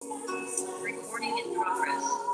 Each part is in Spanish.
Recording in progress.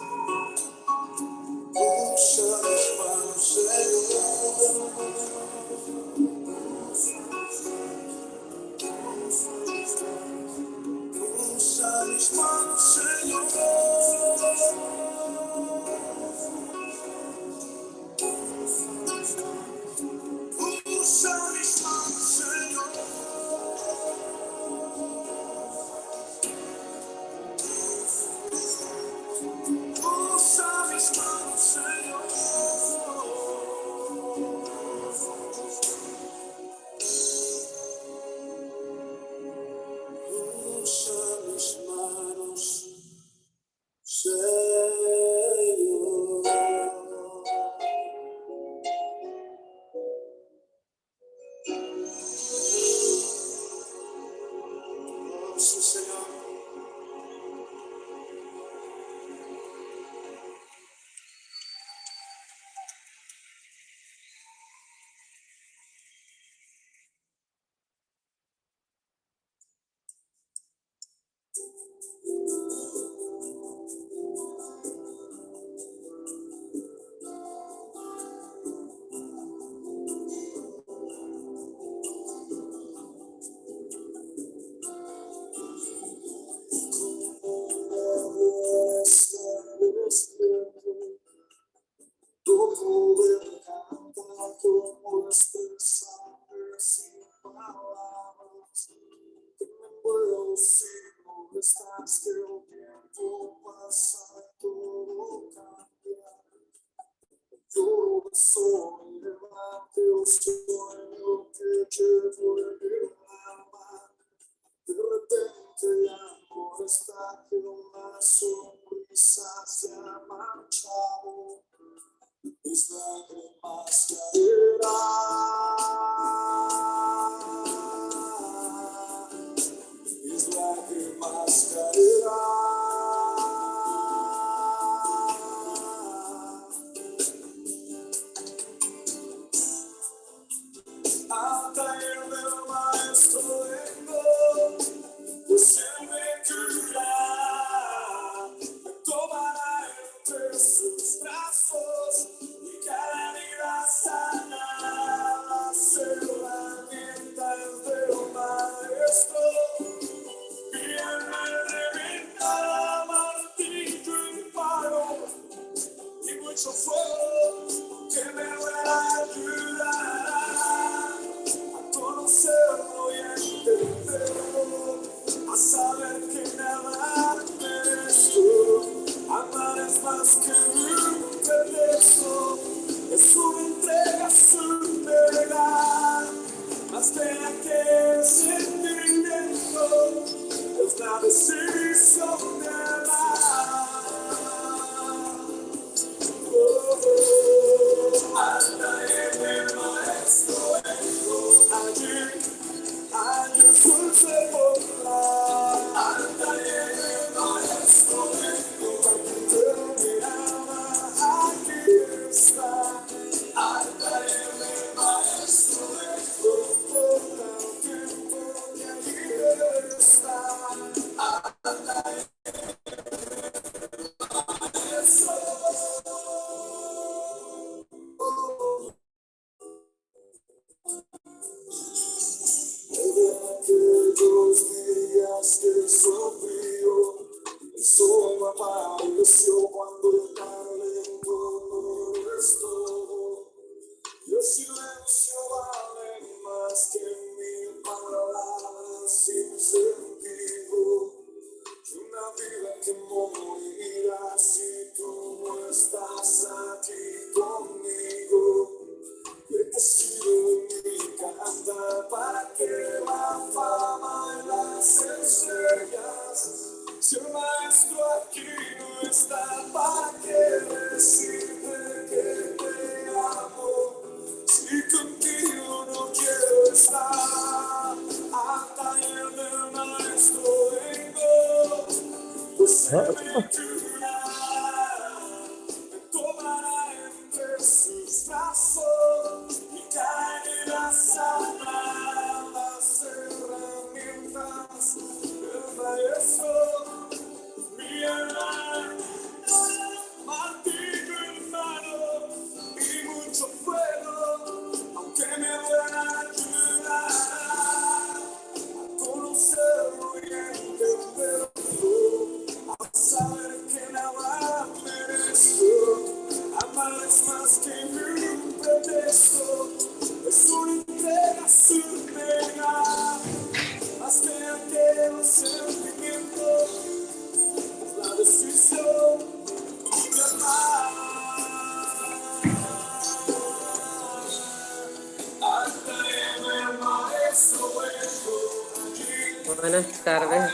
tardes.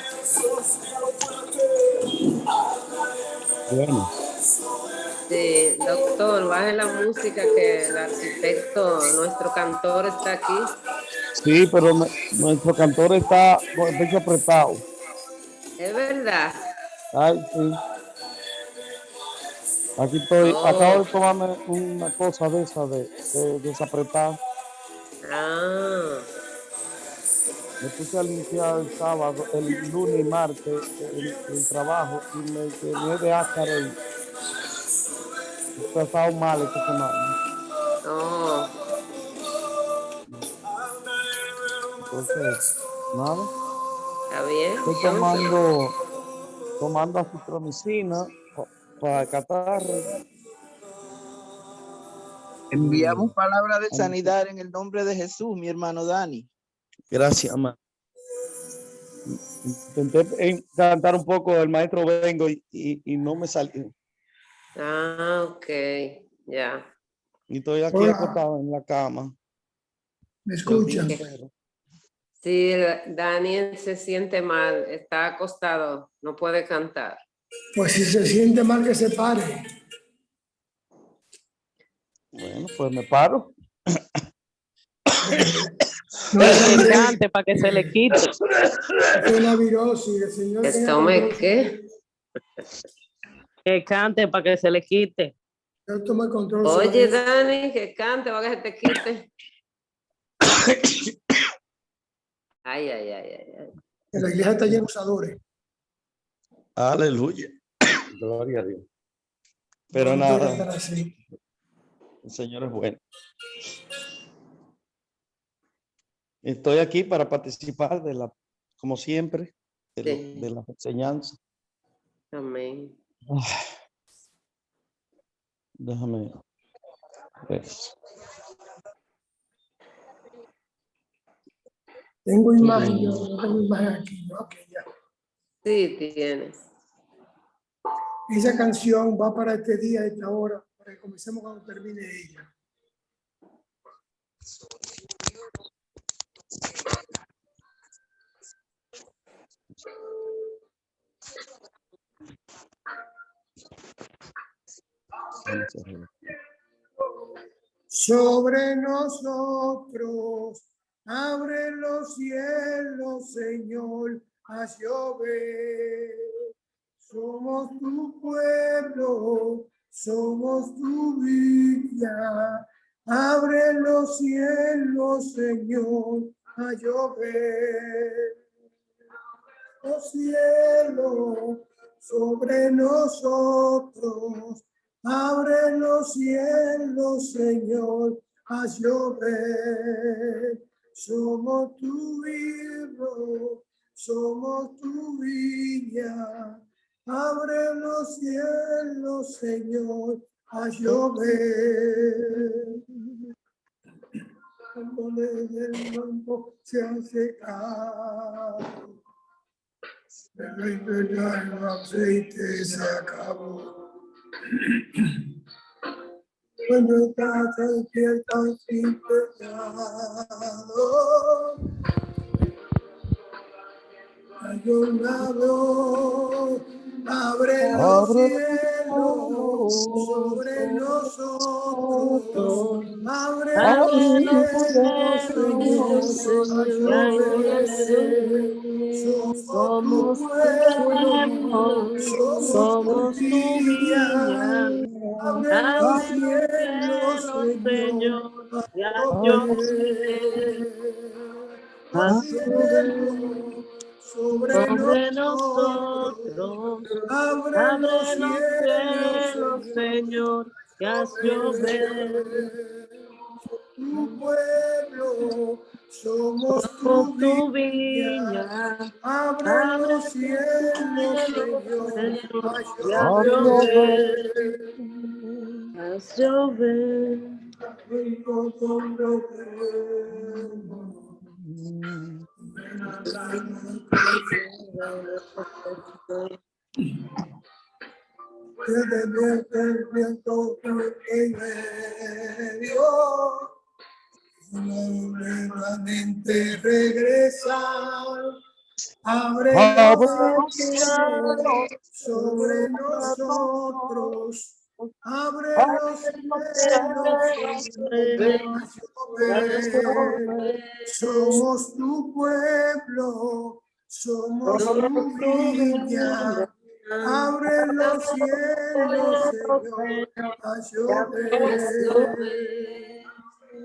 Bueno. Sí, doctor, baje la música que el arquitecto, nuestro cantor está aquí. Sí, pero nuestro cantor está con el pecho apretado. Es verdad. Ay, sí. Aquí estoy, acabo de tomarme una cosa de esa de desapretar. Ah. Me puse a limpiar el sábado, el lunes y martes, el trabajo y me llené de ácaro y he estado mal esta semana. Oh. Entonces, nada. Está bien, Estoy entonces. tomando acitromicina para catarro. Enviamos palabra de sanidad en el nombre de Jesús, mi hermano Dani. Gracias, mamá. Intenté cantar un poco el maestro Vengo y no me salió. Ah, ok, ya. Y estoy aquí acostado en la cama. ¿Me escuchan? Sí, Daniel se siente mal, está acostado, no puede cantar. Pues si se siente mal, que se pare. Bueno, pues me paro. No que cante para que se le quite. Es una virosis, el Señor. ¿Que tome qué? Que cante para que se le quite. Yo tomo el control. Oye, Dani, que cante para que se te quite. Ay, ay, ay, ay, ay. En la iglesia está lleno de usadores. Aleluya. Gloria a Dios. Pero No nada, puede estar así. el Señor es bueno. Estoy aquí para participar de la, como siempre, de la enseñanza. Amén. Déjame ver. Tengo imagen, yo no tengo imagen aquí. ¿No? Okay, ya. Sí, tienes. Esa canción va para este día, esta hora, para que comencemos cuando termine ella. Sobre nosotros, abre los cielos, Señor, haz llover. Somos tu pueblo, somos tu viña. Abre los cielos, Señor, a llover. Los cielos sobre nosotros. Abre los cielos, Señor, haz llover. Somos tu hijo, somos tu viña. Abre los cielos, Señor, haz llover. Cuando el campo se ha secado, el aceite se acabó. Cuando estás despierta sin pecado, hay una voz, abre los cielos sobre nosotros. Abre los cielos, Señor, a llover. Somos tu pueblo, somos tu viña. Abre los cielos, Señor, a llover. Sobre nosotros, abre los cielos, Señor, que haz llover. Tu pueblo, somos tu viña. Abre los cielos, Señor, haz llover. Haz llover. Desde el viento en medio, nuevamente regresar Abre Abre los cielos sobre nosotros. Abre los cielos sobre nosotros. Somos tu pueblo, somos tu viña. Abre los cielos, Señor, a llover.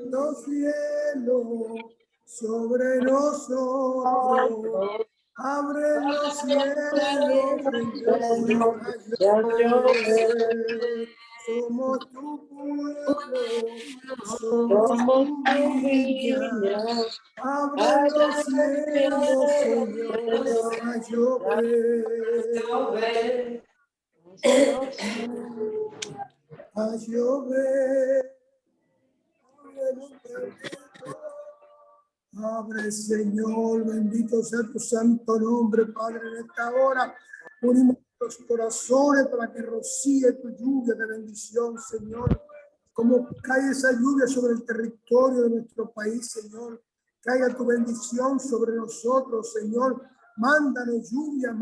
Los cielos sobre nosotros. Abre los cielos, Señor, a llover. Somos tu pueblo, somos tu viña. Abre los cielos, Señor, a llover. A llover. Abre, Señor, bendito sea tu santo nombre, Padre, en esta hora. Unimos los corazones para que rocíe tu lluvia de bendición, Señor. Como cae esa lluvia sobre el territorio de nuestro país, Señor. Caiga tu bendición sobre nosotros, Señor. Mándanos lluvia,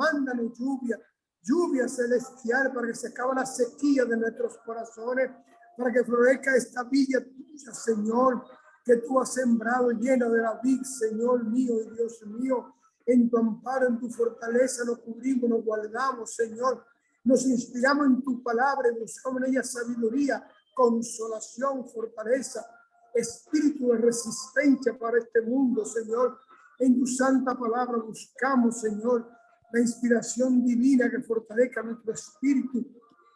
lluvia celestial para que se acabe la sequía de nuestros corazones, para que florezca esta villa tuya, Señor, que tú has sembrado llena de la vid, Señor mío y Dios mío. En tu amparo, en tu fortaleza nos cubrimos, nos guardamos, Señor. Nos inspiramos en tu palabra y buscamos en ella sabiduría, consolación, fortaleza, espíritu de resistencia para este mundo, Señor. En tu santa palabra buscamos, Señor, la inspiración divina que fortalezca nuestro espíritu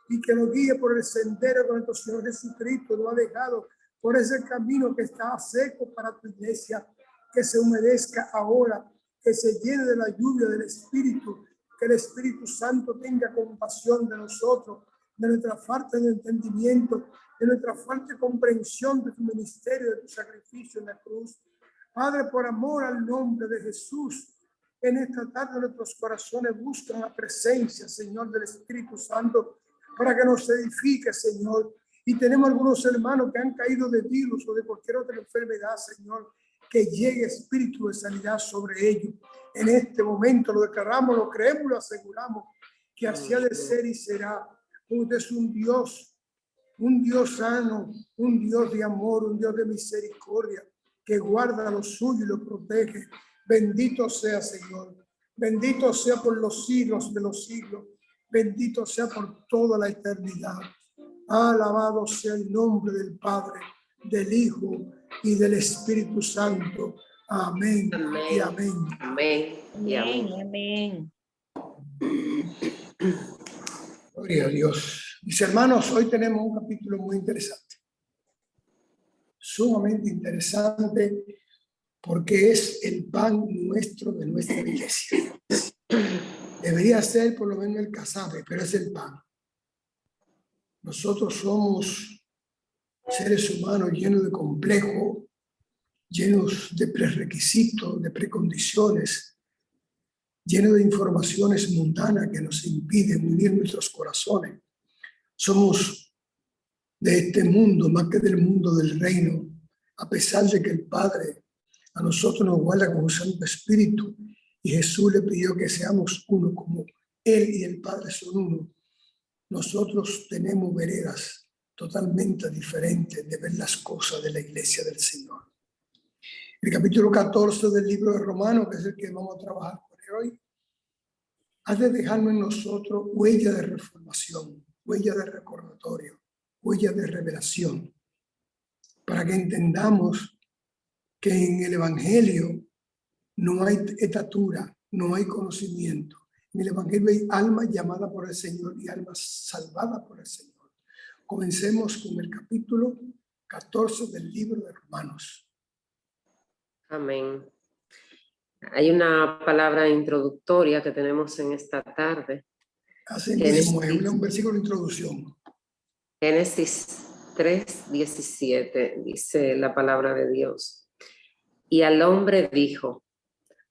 y que nos guíe por el sendero que nuestro Señor Jesucristo nos ha dejado, por ese camino que está seco para tu iglesia, que se humedezca ahora, que se llene de la lluvia del Espíritu, que el Espíritu Santo tenga compasión de nosotros, de nuestra falta de entendimiento, de nuestra falta de comprensión de tu ministerio, de tu sacrificio en la cruz. Padre, por amor al nombre de Jesús, en esta tarde nuestros corazones buscan la presencia, Señor, del Espíritu Santo, para que nos edifique, Señor. Y tenemos algunos hermanos que han caído de virus o de cualquier otra enfermedad, Señor, que llegue espíritu de sanidad sobre ellos. En este momento lo declaramos, lo creemos, lo aseguramos, que así ha de ser y será. Usted es un Dios sano, un Dios de amor, un Dios de misericordia, que guarda lo suyo y lo protege. Bendito sea, Señor. Bendito sea por los siglos de los siglos. Bendito sea por toda la eternidad. Alabado sea el nombre del Padre, del Hijo y del Espíritu Santo. Amén, amén. Y amén. Amén. Y amén. Amén. Gloria a Dios. Mis hermanos, hoy tenemos un capítulo muy interesante. Sumamente interesante porque es el pan nuestro de nuestra iglesia. Debería ser por lo menos el casabe, pero es el pan. Nosotros somos seres humanos llenos de complejos, llenos de prerequisitos, de precondiciones, llenos de informaciones mundanas que nos impiden unir nuestros corazones. Somos de este mundo más que del mundo del reino, a pesar de que el Padre a nosotros nos guarda con un Santo Espíritu y Jesús le pidió que seamos uno como Él y el Padre son uno. Nosotros tenemos veredas totalmente diferentes de ver las cosas de la iglesia del Señor. El capítulo 14 del libro de Romanos, que es el que vamos a trabajar por hoy, ha de dejarnos en nosotros huella de reformación, huella de recordatorio, huella de revelación, para que entendamos que en el Evangelio no hay estatura, no hay conocimiento. En el Evangelio hay almas llamadas por el Señor y almas salvadas por el Señor. Comencemos con el capítulo 14 del libro de Romanos. Amén. Hay una palabra introductoria que tenemos en esta tarde. Así mismo, es un versículo de introducción. Génesis 3:17 dice la palabra de Dios. Y al hombre dijo: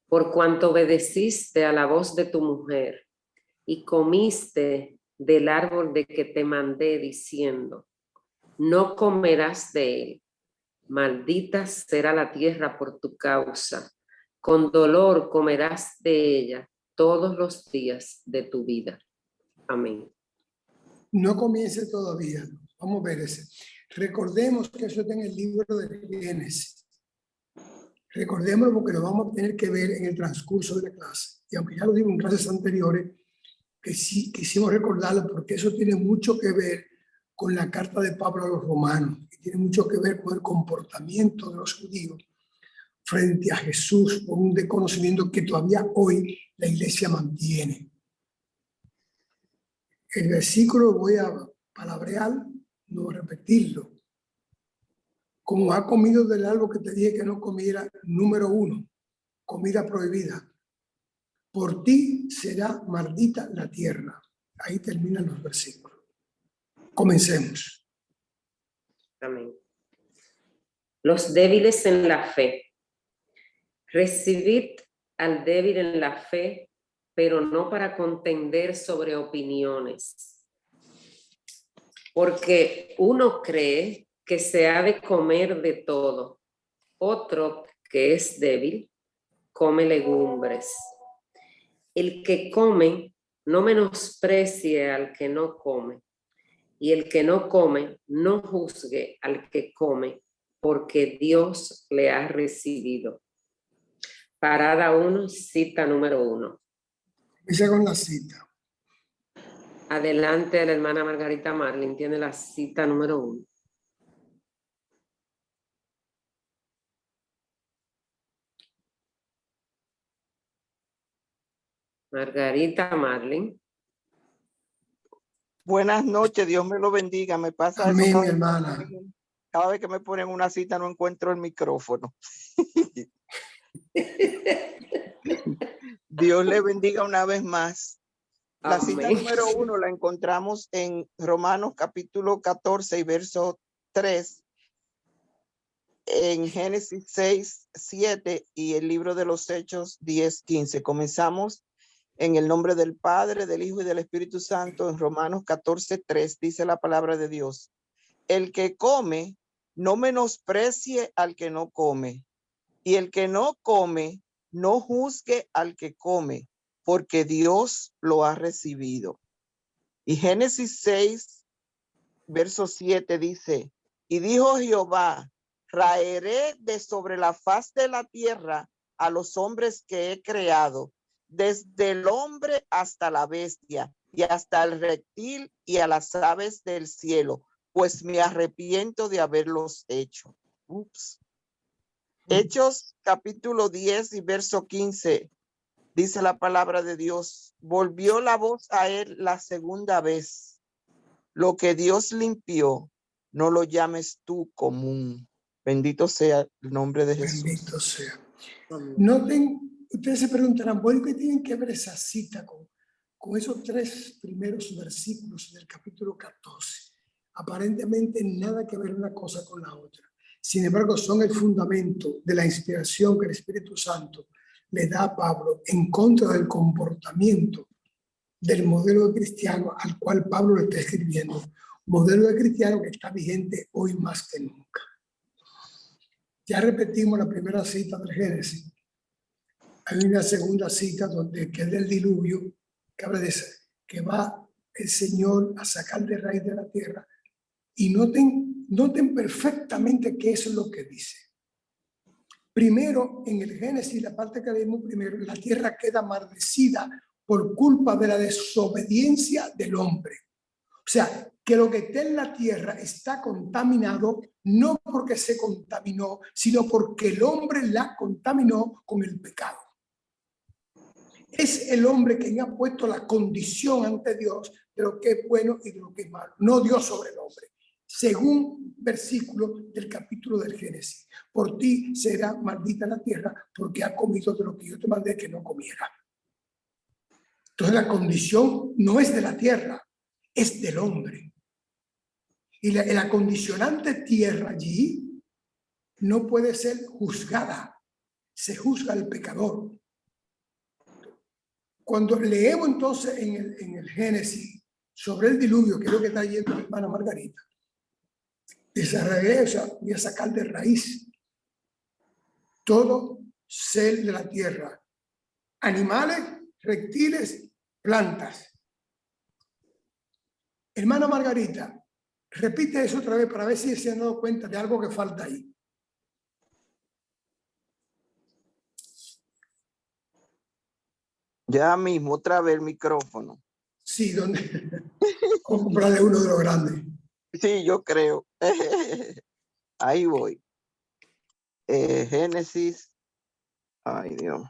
por cuanto obedeciste a la voz de tu mujer y comiste del árbol de que te mandé diciendo, no comerás de él, maldita será la tierra por tu causa, con dolor comerás de ella todos los días de tu vida. Amén. No comience todavía. Vamos a ver ese. Recordemos que eso está en el libro de Génesis. Recordémoslo porque lo vamos a tener que ver en el transcurso de la clase. Y aunque ya lo digo en clases anteriores, que sí quisimos recordarlo porque eso tiene mucho que ver con la carta de Pablo a los romanos. Y tiene mucho que ver con el comportamiento de los judíos frente a Jesús, por un desconocimiento que todavía hoy la iglesia mantiene. El versículo voy a palabrear, no voy a repetirlo. Como ha comido del árbol que te dije que no comiera, número 1, comida prohibida. Por ti será maldita la tierra. Ahí terminan los versículos. Comencemos. Amén. Los débiles en la fe. Recibid al débil en la fe, pero no para contender sobre opiniones. Porque uno cree que se ha de comer de todo. Otro, que es débil, come legumbres. El que come, no menosprecie al que no come. Y el que no come, no juzgue al que come, porque Dios le ha recibido. Parada 1, cita número 1. Comienza con la cita. Adelante, la hermana Margarita Marlin tiene la cita número 1. Margarita Marlin. Buenas noches, Dios me lo bendiga. Me pasa Amén, eso mi hermana. cada vez que me ponen una cita no encuentro el micrófono. Dios le bendiga una vez más. La cita Amén. número 1 la encontramos en Romanos capítulo 14 y verso 3, en Génesis 6, 7 y el libro de los Hechos 10, 15. Comenzamos en el nombre del Padre, del Hijo y del Espíritu Santo. En Romanos 14, 3 dice la palabra de Dios: el que come, no menosprecie al que no come, y el que no come, no juzgue al que come, porque Dios lo ha recibido. Y Génesis 6, verso 7 dice: y dijo Jehová, raeré de sobre la faz de la tierra a los hombres que he creado, desde el hombre hasta la bestia, y hasta el reptil y a las aves del cielo, pues me arrepiento de haberlos hecho. Hechos capítulo 10 y verso 15, dice la palabra de Dios: volvió la voz a él la segunda vez. Lo que Dios limpió, no lo llames tú común. Bendito sea el nombre de Jesús. Bendito sea. Noten, ustedes se preguntarán, ¿por qué tienen que ver esa cita con esos 3 primeros versículos del capítulo 14? Aparentemente nada que ver una cosa con la otra. Sin embargo, son el fundamento de la inspiración que el Espíritu Santo le da a Pablo en contra del comportamiento del modelo de cristiano al cual Pablo le está escribiendo. Modelo de cristiano que está vigente hoy más que nunca. Ya repetimos la primera cita del Génesis. Hay una segunda cita que es del diluvio, que habla de que va el Señor a sacar de raíz de la tierra. Y noten perfectamente qué es lo que dice. Primero, en el Génesis, la parte que leímos primero, la tierra queda maldecida por culpa de la desobediencia del hombre. O sea, que lo que está en la tierra está contaminado, no porque se contaminó, sino porque el hombre la contaminó con el pecado. Es el hombre quien ha puesto la condición ante Dios de lo que es bueno y de lo que es malo, no Dios sobre el hombre. Según versículo del capítulo del Génesis: por ti será maldita la tierra porque ha comido de lo que yo te mandé que no comiera. Entonces la condición no es de la tierra, es del hombre. Y la condicionante tierra allí no puede ser juzgada, se juzga al pecador. Cuando leemos entonces en el Génesis sobre el diluvio, que es lo que está leyendo mi hermana Margarita, desarraigué, o sea, voy a sacar de raíz todo ser de la tierra. Animales, reptiles, plantas. Hermana Margarita, repite eso otra vez para ver si se han dado cuenta de algo que falta ahí. Ya mismo, otra vez el micrófono. Sí, ¿dónde? Vamos a comprarle uno de los grandes. Sí, yo creo. Ahí voy. Génesis. Ay, Dios.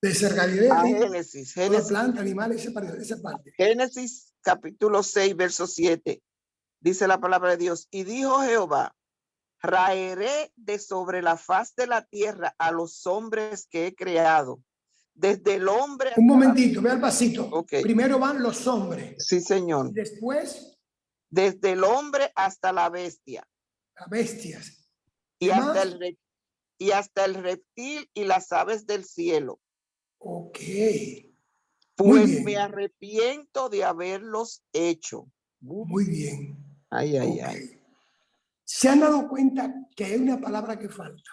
De ser Galilea. Génesis. Planta, animales, esa parte. Génesis capítulo 6, verso 7. Dice la palabra de Dios. Y dijo Jehová, raeré de sobre la faz de la tierra a los hombres que he creado. Desde el hombre. Un momentito, ve al pasito. Okay. Primero van los hombres. Sí, señor. Y después. Desde el hombre hasta la bestia. Las bestias. Y hasta el reptil y las aves del cielo. Ok. Pues me arrepiento de haberlos hecho. Muy bien. Ay, ay, ay. ¿Se han dado cuenta que hay una palabra que falta?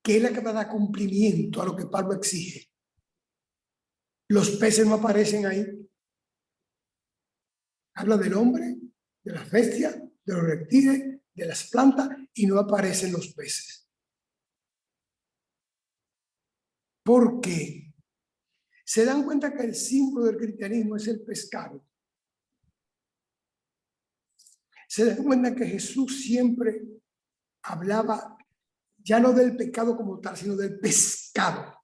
Que es la que va a dar cumplimiento a lo que Pablo exige. Los peces no aparecen ahí. Habla del hombre, de las bestias, de los reptiles, de las plantas y no aparecen los peces. ¿Por qué? Se dan cuenta que el símbolo del cristianismo es el pescado. Se dan cuenta que Jesús siempre hablaba ya no del pecado como tal, sino del pescado.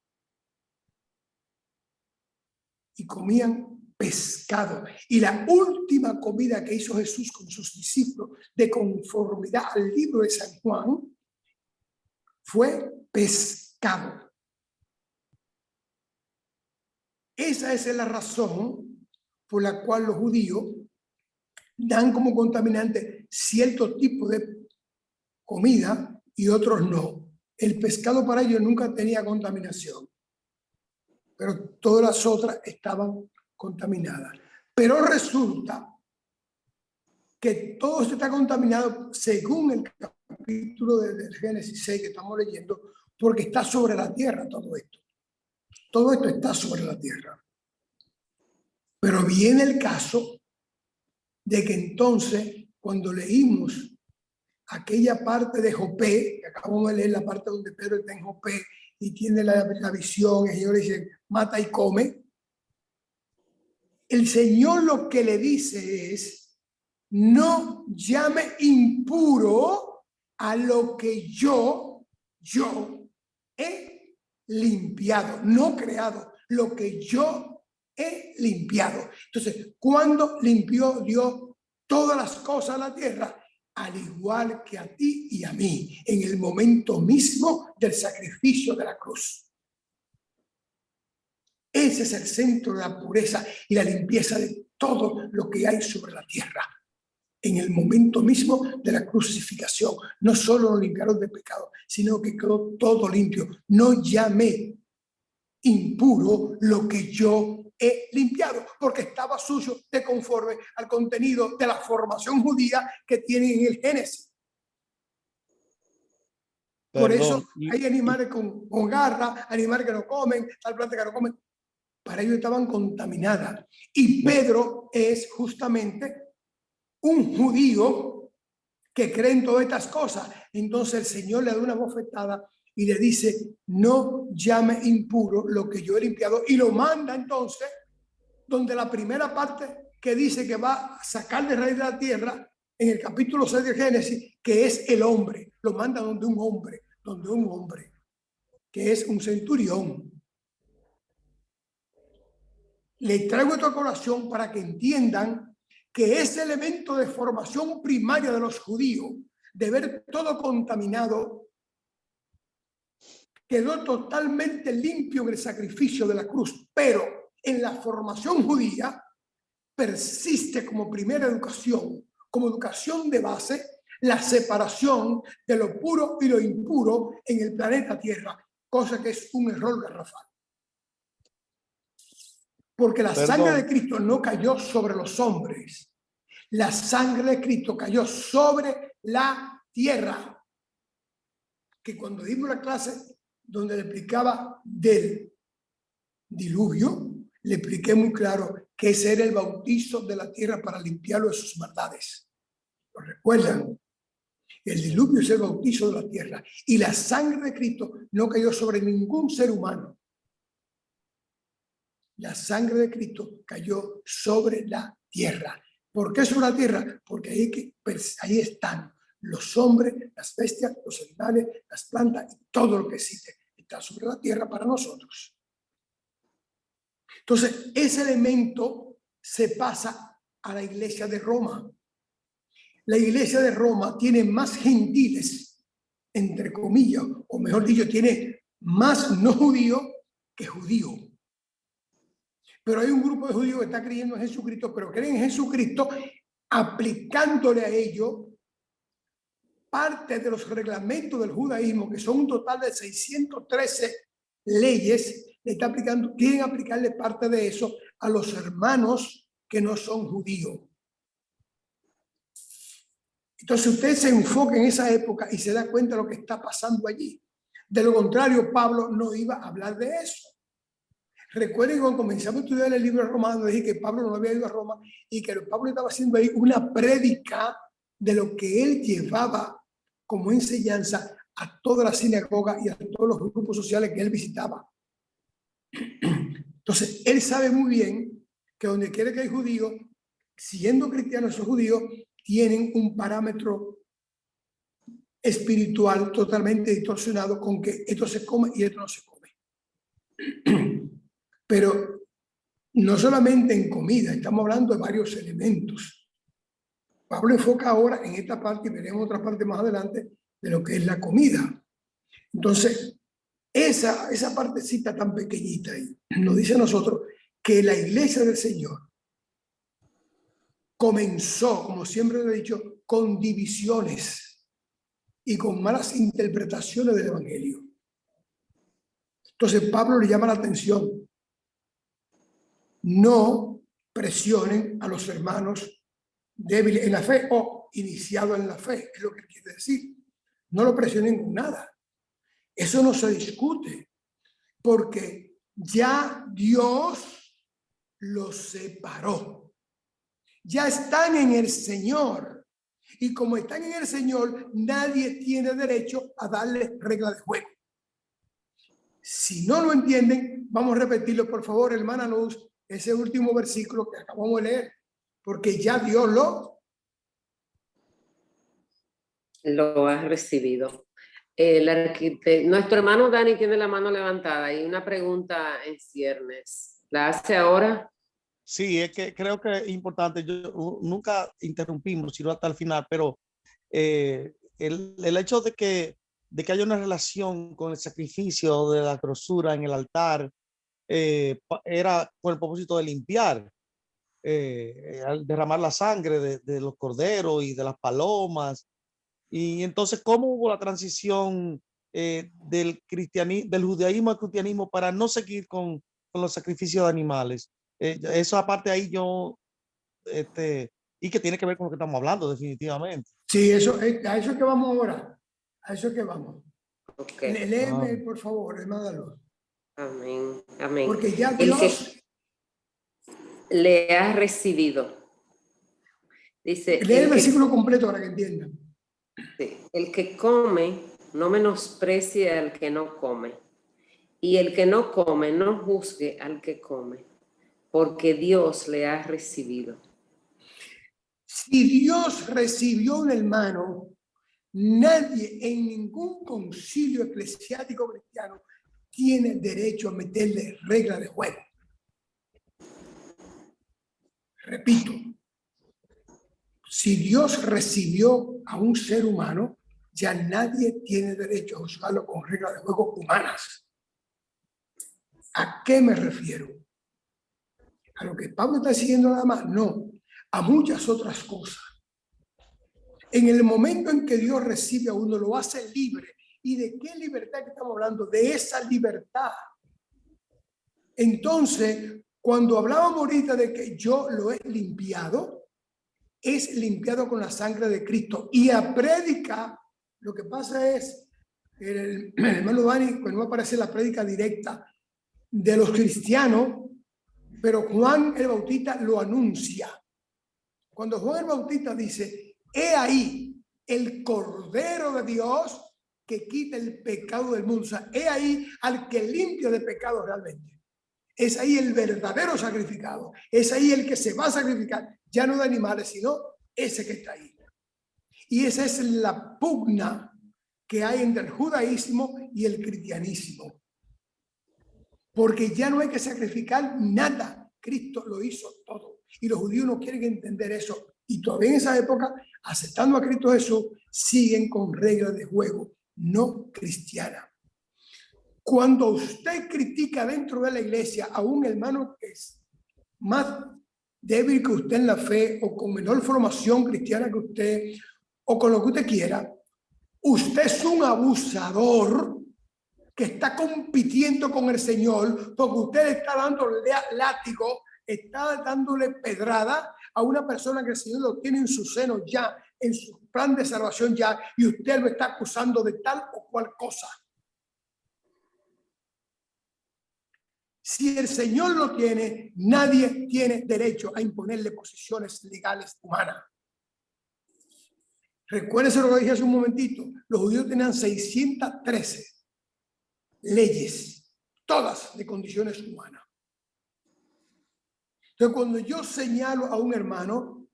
Y comían pescado. Y la última comida que hizo Jesús con sus discípulos, de conformidad al libro de San Juan, fue pescado. Esa es la razón por la cual los judíos dan como contaminante cierto tipo de comida y otros no. El pescado para ellos nunca tenía contaminación, pero todas las otras estaban contaminadas. Pero resulta que todo esto está contaminado según el capítulo de Génesis 6 que estamos leyendo, porque está sobre la tierra todo esto. Todo esto está sobre la tierra. Pero viene el caso de que entonces, cuando leímos aquella parte de Jope, que acabamos de leer la parte donde Pedro está en Jope y tiene la visión, el Señor le dice, mata y come. El Señor lo que le dice es, no llame impuro a lo que yo he limpiado, no creado, lo que yo he limpiado. Entonces, ¿cuándo limpió Dios todas las cosas de la tierra? Al igual que a ti y a mí, en el momento mismo del sacrificio de la cruz. Ese es el centro de la pureza y la limpieza de todo lo que hay sobre la tierra. En el momento mismo de la crucificación, no solo nos limpiaron de pecado, sino que quedó todo limpio. No llamé impuro lo que yo he limpiado, porque estaba sucio de conforme al contenido de la formación judía que tienen en el Génesis. Por eso hay animales con garra, animales que no comen, tal planta que no comen. Para ellos estaban contaminadas. Y Pedro es justamente un judío que cree en todas estas cosas. Entonces el Señor le da una bofetada y le dice, no llame impuro lo que yo he limpiado. Y lo manda entonces, donde la primera parte que dice que va a sacar de raíz de la tierra, en el capítulo 6 de Génesis, que es el hombre. Lo manda donde un hombre, que es un centurión. Le traigo esta colación para que entiendan que ese elemento de formación primaria de los judíos, de ver todo contaminado, quedó totalmente limpio en el sacrificio de la cruz, pero en la formación judía persiste como primera educación, como educación de base, la separación de lo puro y lo impuro en el planeta Tierra, cosa que es un error garrafal. Porque la sangre de Cristo no cayó sobre los hombres, la sangre de Cristo cayó sobre la tierra. que cuando dimos la clase donde le explicaba del diluvio, le expliqué muy claro que ese era el bautizo de la tierra para limpiarlo de sus maldades. ¿Lo recuerdan? El diluvio es el bautizo de la tierra y la sangre de Cristo no cayó sobre ningún ser humano. La sangre de Cristo cayó sobre la tierra. ¿Por qué sobre la tierra? Porque ahí están los hombres, las bestias, los animales, las plantas y todo lo que existe. Está sobre la tierra para nosotros. Entonces, ese elemento se pasa a la iglesia de Roma. La iglesia de Roma tiene más gentiles, entre comillas, o mejor dicho, tiene más no judíos que judíos. Pero hay un grupo de judíos que está creyendo en Jesucristo, pero creen en Jesucristo aplicándole a ellos parte de los reglamentos del judaísmo, que son un total de 613 leyes, quieren aplicarle parte de eso a los hermanos que no son judíos. Entonces usted se enfoca en esa época y se da cuenta de lo que está pasando allí. De lo contrario, Pablo no iba a hablar de eso. Recuerden cuando comenzamos a estudiar el libro de Romanos, dije que Pablo no había ido a Roma y que Pablo estaba haciendo ahí una prédica de lo que él llevaba como enseñanza a toda la sinagoga y a todos los grupos sociales que él visitaba. Entonces, él sabe muy bien que donde quiera que hay judíos, siendo cristianos esos judíos, tienen un parámetro espiritual totalmente distorsionado con que esto se come y esto no se come. Pero no solamente en comida, estamos hablando de varios elementos. Pablo enfoca ahora en esta parte y veremos otra parte más adelante de lo que es la comida. Entonces, esa partecita tan pequeñita ahí nos dice a nosotros que la iglesia del Señor comenzó, como siempre lo he dicho, con divisiones y con malas interpretaciones del evangelio. Entonces Pablo le llama la atención: no presionen a los hermanos débiles en la fe o iniciados en la fe, es lo que quiere decir. No lo presionen con nada. Eso no se discute, porque ya Dios los separó. Ya están en el Señor. Y como están en el Señor, nadie tiene derecho a darle regla de juego. Si no lo entienden, vamos a repetirlo, por favor, hermana Luz, ese último versículo que acabamos de leer, porque ya Dios lo ha recibido. Nuestro hermano Dani tiene la mano levantada y una pregunta en ciernes. ¿La hace ahora? Sí, es que creo que es importante. Nunca interrumpimos, sino hasta el final, pero el hecho de que haya una relación con el sacrificio de la grosura en el altar era con el propósito de limpiar, al derramar la sangre de los corderos y de las palomas. Y entonces, ¿cómo hubo la transición del judaísmo al cristianismo para no seguir con los sacrificios de animales? Eso aparte ahí y que tiene que ver con lo que estamos hablando definitivamente. Sí, a eso que vamos ahora. A eso que vamos. Okay. Léeme, por favor, hermano. Amén, amén. Porque ya Dios le ha recibido. Dice, lee el versículo completo para que entiendan. Sí, el que come no menosprecie al que no come, y el que no come no juzgue al que come, porque Dios le ha recibido. Si Dios recibió un hermano, nadie en ningún concilio eclesiástico cristiano tiene derecho a meterle regla de juego. Repito, si Dios recibió a un ser humano, ya nadie tiene derecho a juzgarlo con reglas de juego humanas. ¿A qué me refiero? ¿A lo que Pablo está diciendo nada más? No, a muchas otras cosas. En el momento en que Dios recibe a uno, lo hace libre. ¿Y de qué libertad que estamos hablando? De esa libertad. Entonces, cuando hablábamos ahorita de que yo lo he limpiado, es limpiado con la sangre de Cristo. Y a prédica, lo que pasa es, el hermano Dani, cuando va a aparecer la prédica directa de los cristianos, pero Juan el Bautista lo anuncia. Cuando Juan el Bautista dice, he ahí el Cordero de Dios que quita el pecado del mundo. O sea, he ahí al que limpia de pecado realmente. Es ahí el verdadero sacrificado. Es ahí el que se va a sacrificar, ya no de animales, sino ese que está ahí. Y esa es la pugna que hay entre el judaísmo y el cristianismo. Porque ya no hay que sacrificar nada. Cristo lo hizo todo. Y los judíos no quieren entender eso. Y todavía en esa época, aceptando a Cristo Jesús, siguen con reglas de juego no cristianas. Cuando usted critica dentro de la iglesia a un hermano que es más débil que usted en la fe o con menor formación cristiana que usted o con lo que usted quiera, usted es un abusador que está compitiendo con el Señor porque usted está dándole látigo, está dándole pedrada a una persona que el Señor lo tiene en su seno ya, en su plan de salvación ya, y usted lo está acusando de tal o cual cosa. Si el Señor lo tiene, nadie tiene derecho a imponerle posiciones legales humanas. Recuérdense lo que dije hace un momentito. Los judíos tenían 613 leyes, todas de condiciones humanas. Entonces, cuando yo señalo a un hermano,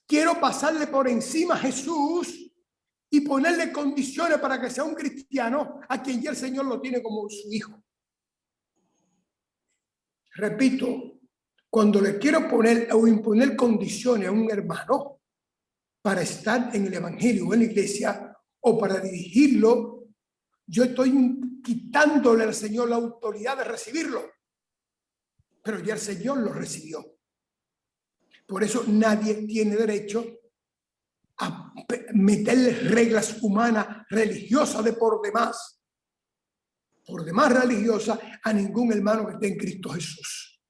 quiero pasarle por encima a Jesús y ponerle condiciones para que sea un cristiano a quien ya el Señor lo tiene como su hijo. Repito, cuando le quiero poner o imponer condiciones a un hermano para estar en el evangelio o en la iglesia o para dirigirlo, yo estoy quitándole al Señor la autoridad de recibirlo. Pero ya el Señor lo recibió. Por eso nadie tiene derecho a meterle reglas humanas, religiosas de por demás religiosa a ningún hermano que esté en Cristo Jesús.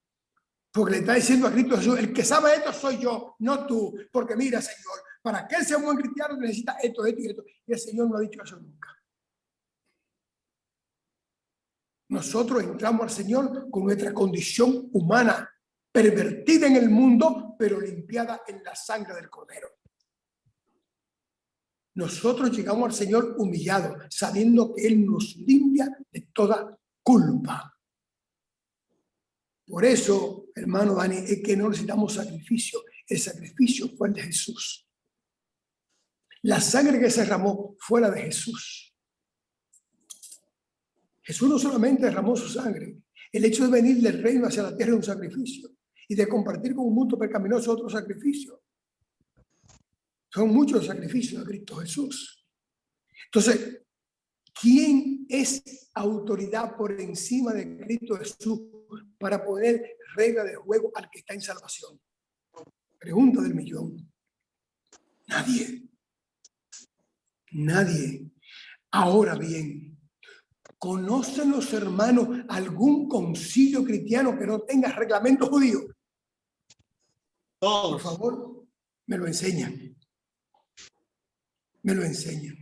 Porque le está diciendo a Cristo Jesús, el que sabe esto soy yo, no tú. Porque mira, Señor, para que él sea un buen cristiano necesita esto, esto y esto. Y el Señor no ha dicho eso nunca. Nosotros entramos al Señor con nuestra condición humana, pervertida en el mundo, pero limpiada en la sangre del Cordero. Nosotros llegamos al Señor humillados, sabiendo que Él nos limpia de toda culpa. Por eso, hermano Dani, es que no necesitamos sacrificio. El sacrificio fue el de Jesús. La sangre que se derramó fue la de Jesús. Jesús no solamente derramó su sangre. El hecho de venir del reino hacia la tierra es un sacrificio. Y de compartir con un mundo pecaminoso otro sacrificio. Son muchos sacrificios de Cristo Jesús. Entonces, ¿quién es autoridad por encima de Cristo Jesús para poner regla de juego al que está en salvación? Pregunta del millón. Nadie. Nadie. Ahora bien, ¿conocen los hermanos algún concilio cristiano que no tenga reglamento judío? Por favor, me lo enseñan. Me lo enseñan.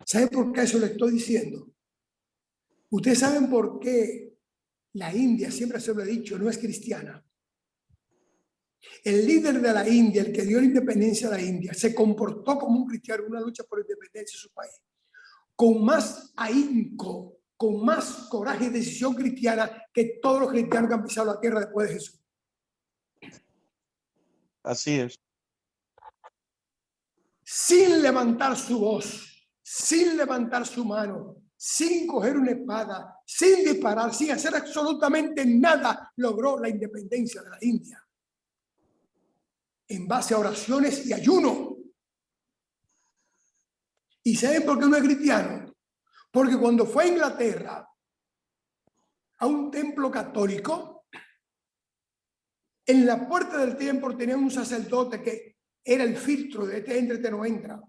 ¿Saben por qué eso le estoy diciendo? Ustedes saben por qué la India, siempre se lo he dicho, no es cristiana. El líder de la India, el que dio la independencia a la India, se comportó como un cristiano en una lucha por la independencia de su país. Con más ahínco, con más coraje y decisión cristiana que todos los cristianos que han pisado la tierra después de Jesús. Así es. Sin levantar su voz, sin levantar su mano, sin coger una espada, sin disparar, sin hacer absolutamente nada, logró la independencia de la India. En base a oraciones y ayuno. ¿Y saben por qué no es cristiano? Porque cuando fue a Inglaterra, a un templo católico, en la puerta del templo tenía un sacerdote que era el filtro de este entra, este no entra.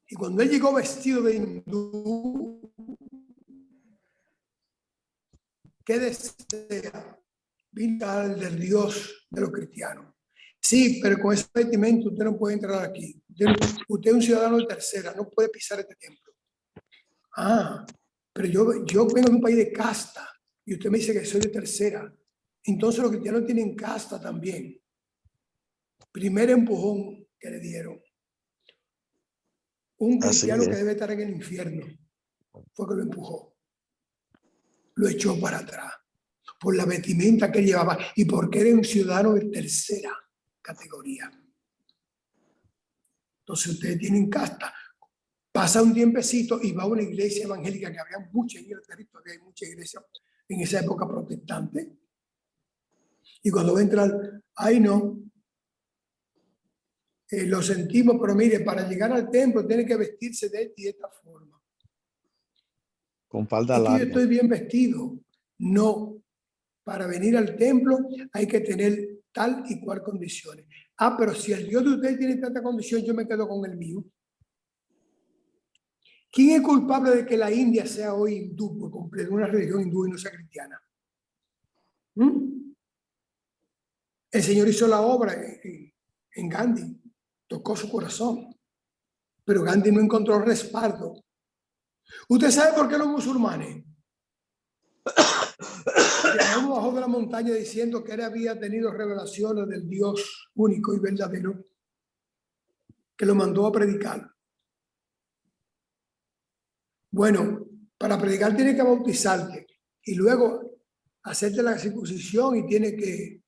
Y cuando él llegó vestido de hindú, ¿qué desea? Vincar del Dios de los cristianos. Sí, pero con ese vestimenta usted no puede entrar aquí. Usted es un ciudadano de tercera, no puede pisar este templo. Ah, pero yo vengo de un país de casta y usted me dice que soy de tercera. Entonces los cristianos tienen casta también. Primer empujón que le dieron. Un cristiano que debe estar en el infierno fue que lo empujó. Lo echó para atrás por la vestimenta que él llevaba y porque era un ciudadano de tercera categoría. Entonces ustedes tienen casta. Pasa un tiempecito y va a una iglesia evangélica, que había muchas en el territorio, había muchas iglesias en esa época protestante. Y cuando va a entrar, ay no, lo sentimos, pero mire, para llegar al templo tiene que vestirse de esta forma. Con falda Es que larga. yo estoy bien vestido. No, para venir al templo hay que tener tal y cual condiciones. Ah, pero si el Dios de ustedes tiene tanta condición, yo me quedo con el mío. ¿Quién es culpable de que la India sea hoy hindú por completo, una religión hindú y no sea cristiana? El Señor hizo la obra en Gandhi, tocó su corazón, pero Gandhi no encontró respaldo. ¿Usted sabe por qué los musulmanes? Uno bajó de la montaña diciendo que él había tenido revelaciones del Dios único y verdadero, que lo mandó a predicar. Bueno, para predicar tiene que bautizarte y luego hacerte la circuncisión y tiene que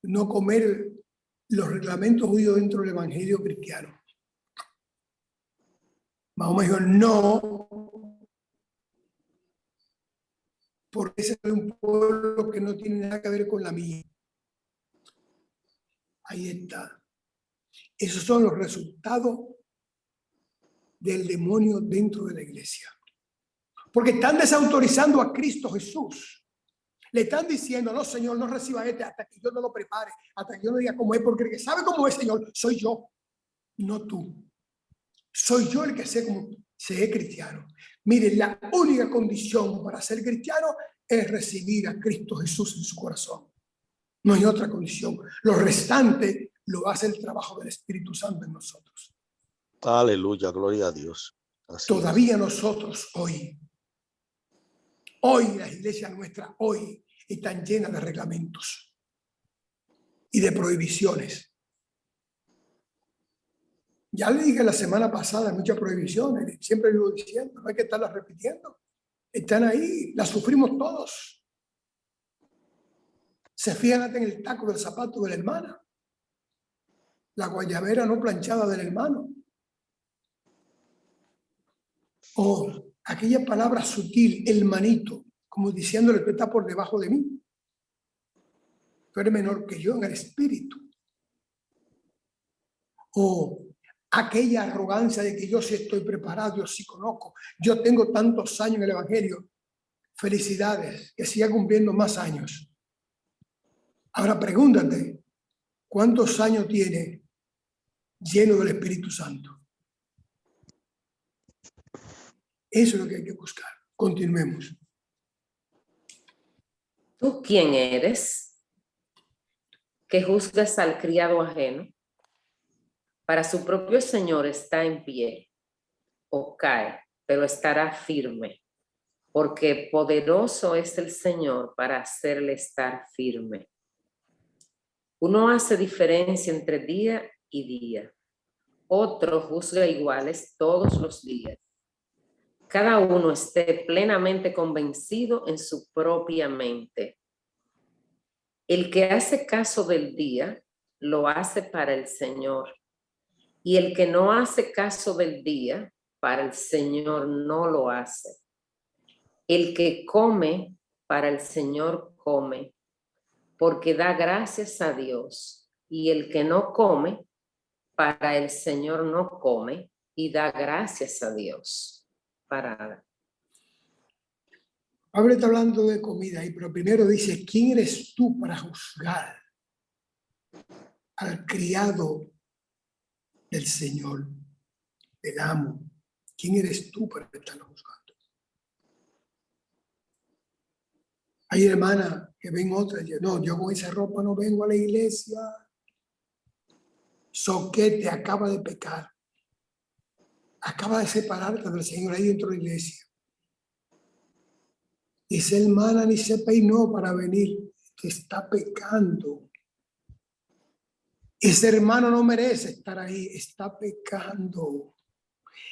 no comer los reglamentos judíos dentro del evangelio cristiano. Mahoma dijo, no, porque ese es un pueblo que no tiene nada que ver con la mía. Ahí está. Esos son los resultados del demonio dentro de la iglesia. Porque están desautorizando a Cristo Jesús. Le están diciendo, no, Señor, no reciba hasta que yo no lo prepare, hasta que yo no diga cómo es, porque el que sabe cómo es, Señor, soy yo, no tú. Soy yo el que sé cómo ser cristiano. Miren, la única condición para ser cristiano es recibir a Cristo Jesús en su corazón. No hay otra condición. Lo restante lo hace el trabajo del Espíritu Santo en nosotros. Aleluya, gloria a Dios. Así Todavía es. nosotros hoy las iglesias nuestras hoy están llenas de reglamentos y de prohibiciones. Ya le dije la semana pasada muchas prohibiciones, siempre lo digo diciendo, no hay que estarlas repitiendo. Están ahí, las sufrimos todos. Se fijan hasta en el taco del zapato de la hermana, la guayabera no planchada del hermano, o aquella palabra sutil, el manito, como diciéndole que está por debajo de mí. Tú eres menor que yo en el espíritu. O aquella arrogancia de que yo sí estoy preparado, yo sí conozco, yo tengo tantos años en el evangelio. Felicidades, que siga cumpliendo más años. Ahora pregúntate, ¿cuántos años tiene lleno del Espíritu Santo? Eso es lo que hay que buscar. Continuemos. ¿Tú quién eres que juzgas al criado ajeno? Para su propio Señor está en pie o cae, pero estará firme, porque poderoso es el Señor para hacerle estar firme. Uno hace diferencia entre día y día, otro juzga iguales todos los días. Cada uno esté plenamente convencido en su propia mente. El que hace caso del día, lo hace para el Señor. Y el que no hace caso del día, para el Señor no lo hace. El que come, para el Señor come, porque da gracias a Dios. Y el que no come, para el Señor no come y da gracias a Dios. Parada. Pablo está hablando de comida ahí, pero primero dice, ¿quién eres tú para juzgar al criado del Señor, del amo? ¿Quién eres tú para estarlo juzgando? Hay hermanas que ven otras y dicen, no, yo con esa ropa no vengo a la iglesia. Soquete acaba de pecar. Acaba de separarte del Señor ahí dentro de la iglesia. Esa hermana ni se peinó para venir. Está pecando. Ese hermano no merece estar ahí. Está pecando.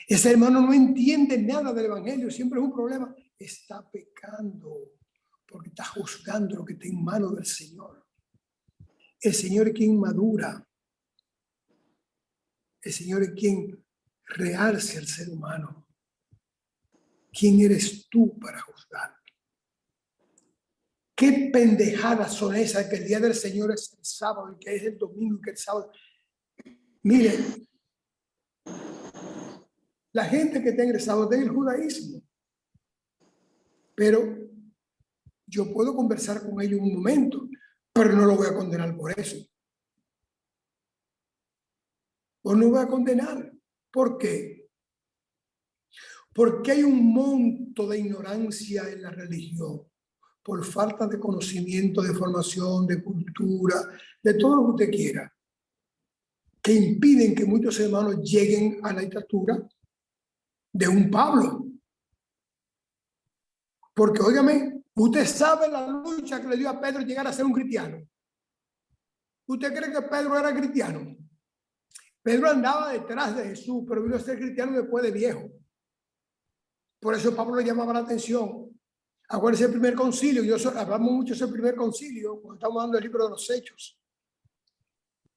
Ese hermano no entiende nada del evangelio. Siempre es un problema. Está pecando. Porque está juzgando lo que está en manos del Señor. El Señor es quien madura. El Señor es quien realce al ser humano. ¿Quién eres tú para juzgar? ¿Qué pendejadas son esas que el día del Señor es el sábado y que es el domingo y que el sábado? Miren, la gente que tenga el sábado tiene el judaísmo. Pero yo puedo conversar con ellos un momento, pero no lo voy a condenar por eso. O no voy a condenar. ¿Por qué? Porque hay un monto de ignorancia en la religión, por falta de conocimiento, de formación, de cultura, de todo lo que usted quiera, que impiden que muchos hermanos lleguen a la estatura de un Pablo. Porque, óigame, usted sabe la lucha que le dio a Pedro llegar a ser un cristiano. ¿Usted cree que Pedro era cristiano? Pedro andaba detrás de Jesús, pero vino a ser cristiano después de viejo. Por eso Pablo le llamaba la atención. Acuérdense el primer concilio, hablamos mucho de ese primer concilio, cuando estamos dando el libro de los Hechos,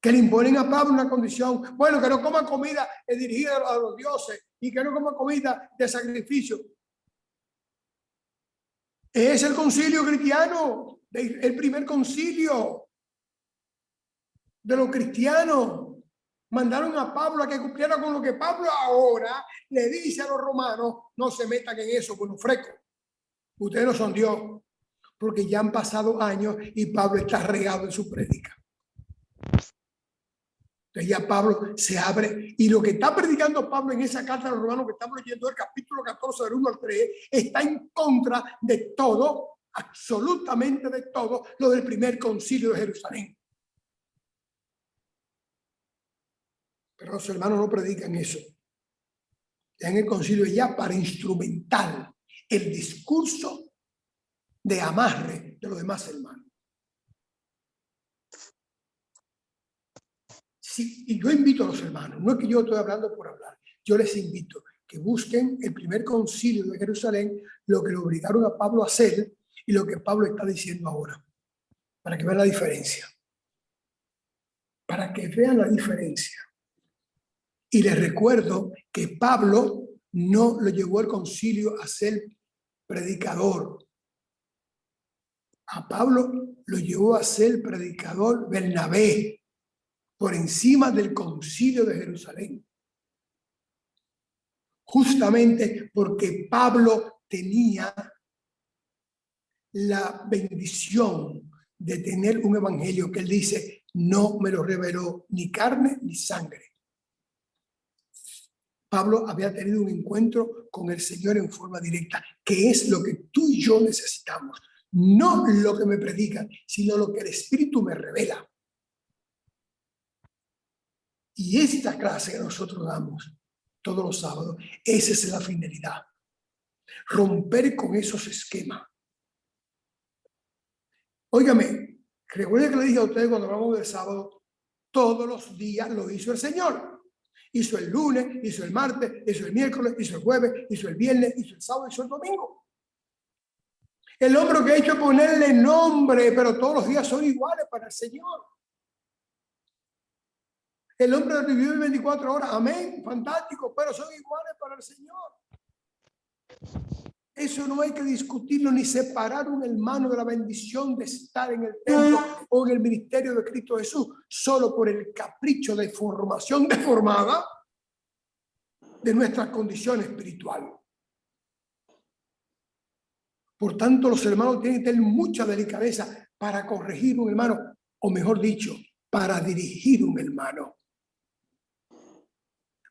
que le imponen a Pablo una condición, bueno, que no coma comida dirigida a los dioses y que no coma comida de sacrificio. Es el concilio cristiano, el primer concilio de los cristianos. Mandaron a Pablo a que cumpliera con lo que Pablo ahora le dice a los romanos: no se metan en eso con los frescos. Ustedes no son Dios, porque ya han pasado años y Pablo está regado en su prédica. Entonces ya Pablo se abre, y lo que está predicando Pablo en esa carta a los romanos que estamos leyendo, el capítulo 14 del 1 al 3, está en contra de todo, absolutamente de todo, lo del primer concilio de Jerusalén. Pero los hermanos no predican eso. En el concilio ya para instrumental el discurso de amarre de los demás hermanos. Sí, y yo invito a los hermanos, no es que yo estoy hablando por hablar, yo les invito que busquen el primer concilio de Jerusalén, lo que lo obligaron a Pablo a hacer y lo que Pablo está diciendo ahora, para que vean la diferencia. Para que vean la diferencia. Y les recuerdo que Pablo no lo llevó al concilio a ser predicador. A Pablo lo llevó a ser predicador Bernabé, por encima del concilio de Jerusalén. Justamente porque Pablo tenía la bendición de tener un evangelio que él dice: no me lo reveló ni carne ni sangre. Pablo había tenido un encuentro con el Señor en forma directa, que es lo que tú y yo necesitamos. No lo que me predican, sino lo que el Espíritu me revela. Y esta clase que nosotros damos todos los sábados, esa es la finalidad. Romper con esos esquemas. Óigame, recuerden que le dije a ustedes cuando hablamos del sábado, todos los días lo hizo el Señor. Hizo el lunes, hizo el martes, hizo el miércoles, hizo el jueves, hizo el viernes, hizo el sábado, hizo el domingo. El hombre que ha hecho es ponerle nombre, pero todos los días son iguales para el Señor. El hombre vivió 24 horas, amén, fantástico, pero son iguales para el Señor. Eso no hay que discutirlo ni separar un hermano de la bendición de estar en el templo o en el ministerio de Cristo Jesús, solo por el capricho de formación deformada de nuestra condición espiritual. Por tanto, los hermanos tienen que tener mucha delicadeza para corregir un hermano, o mejor dicho, para dirigir un hermano.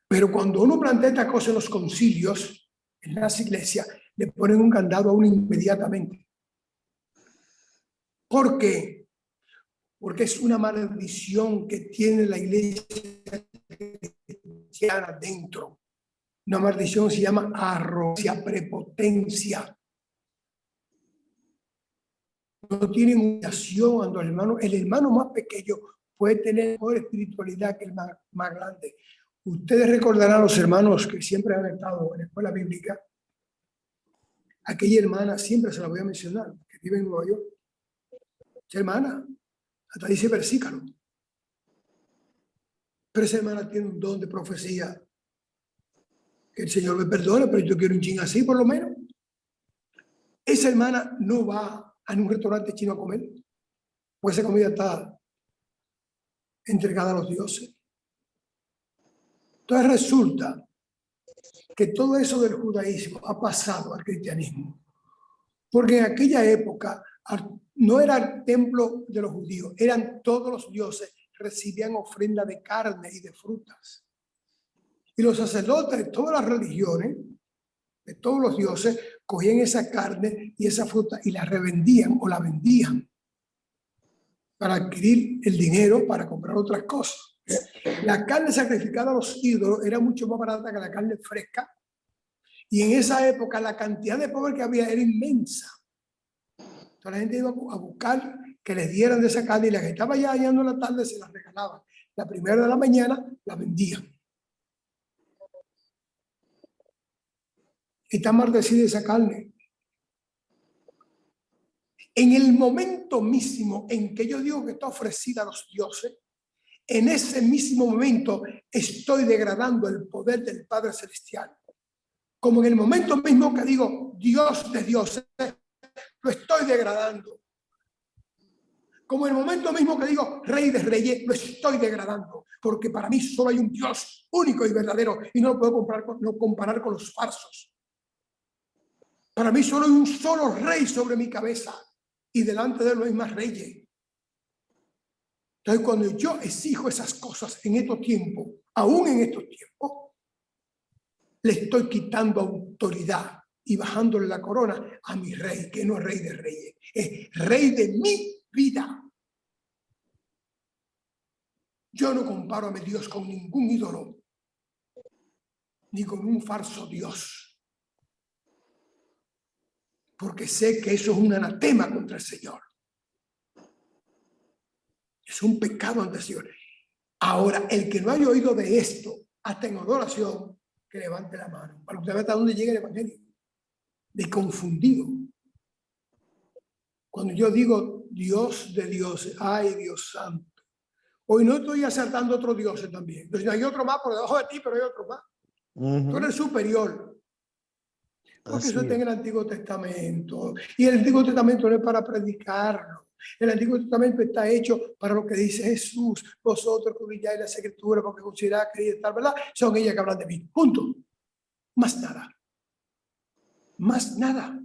Pero cuando uno plantea esta cosa en los concilios, en las iglesias, le ponen un candado a uno inmediatamente. ¿Por qué? porque es una maldición que tiene la iglesia cristiana dentro. Una maldición se llama arrogancia, prepotencia. No tienen humillación cuando el hermano más pequeño puede tener mejor espiritualidad que el más grande. Ustedes recordarán a los hermanos que siempre han estado en la escuela bíblica. Aquella hermana, siempre se la voy a mencionar, que vive en Nueva York. Esa hermana, hasta dice versículo. Pero esa hermana tiene un don de profecía. Que el Señor me perdone, pero yo quiero un chin así por lo menos. Esa hermana no va a un restaurante chino a comer, pues esa comida está entregada a los dioses. Entonces resulta que todo eso del judaísmo ha pasado al cristianismo, porque en aquella época no era el templo de los judíos, eran todos los dioses, recibían ofrenda de carne y de frutas. Y los sacerdotes de todas las religiones, de todos los dioses, cogían esa carne y esa fruta y la revendían o la vendían para adquirir el dinero para comprar otras cosas. La carne sacrificada a los ídolos era mucho más barata que la carne fresca, y en esa época la cantidad de pobres que había era inmensa. Entonces la gente iba a buscar que les dieran de esa carne, y la que estaba ya hallando la tarde se la regalaban. La primera de la mañana la vendían. Está maldecida esa carne. En el momento mismo en que yo digo que está ofrecida a los dioses, en ese mismo momento estoy degradando el poder del Padre Celestial. Como en el momento mismo que digo Dios de dioses, lo estoy degradando. Como en el momento mismo que digo Rey de reyes, lo estoy degradando. Porque para mí solo hay un Dios único y verdadero, y no lo puedo comparar con los falsos. Para mí solo hay un solo rey sobre mi cabeza, y delante de él no hay más reyes. Entonces, cuando yo exijo esas cosas en estos tiempos, aún en estos tiempos, le estoy quitando autoridad y bajándole la corona a mi rey, que no es rey de reyes, es rey de mi vida. Yo no comparo a mi Dios con ningún ídolo, ni con un falso Dios, porque sé que eso es un anatema contra el Señor. Es un pecado ante el Señor. Ahora, el que no haya oído de esto, hasta en adoración, que levante la mano, para que usted vea hasta dónde llega el evangelio. De confundido. Cuando yo digo Dios de dioses, ay Dios santo, hoy no estoy acertando otros dioses también. Entonces, hay otro más por debajo de ti, pero hay otro más. Tú eres superior. Porque eso está en el Antiguo Testamento. Y el Antiguo Testamento no es para predicarlo. El Antiguo Testamento está hecho para lo que dice Jesús. Vosotros que brilláis las Escrituras porque consideráis que tal, ¿verdad? Son ellas que hablan de mí. Punto. Más nada. Más nada.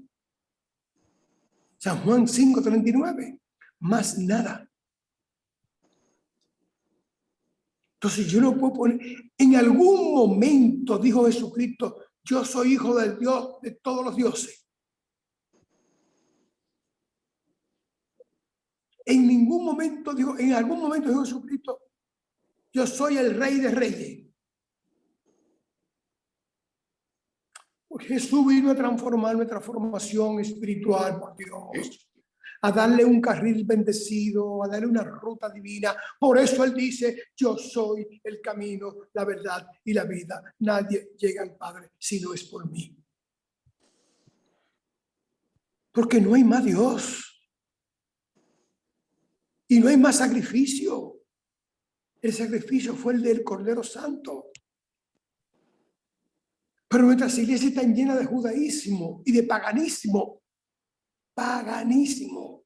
San Juan 5:39. Más nada. Entonces yo no puedo poner, en algún momento dijo Jesucristo, yo soy hijo del Dios de todos los dioses. En ningún momento dijo, en algún momento dijo Jesucristo, yo soy el Rey de reyes. Porque Jesús vino a transformar nuestra formación espiritual, por Dios, a darle un carril bendecido, a darle una ruta divina. Por eso Él dice, yo soy el camino, la verdad y la vida. Nadie llega al Padre si no es por mí. Porque no hay más Dios. Y no hay más sacrificio. El sacrificio fue el del Cordero Santo. Pero nuestras iglesias están llenas de judaísmo y de paganismo. Paganismo.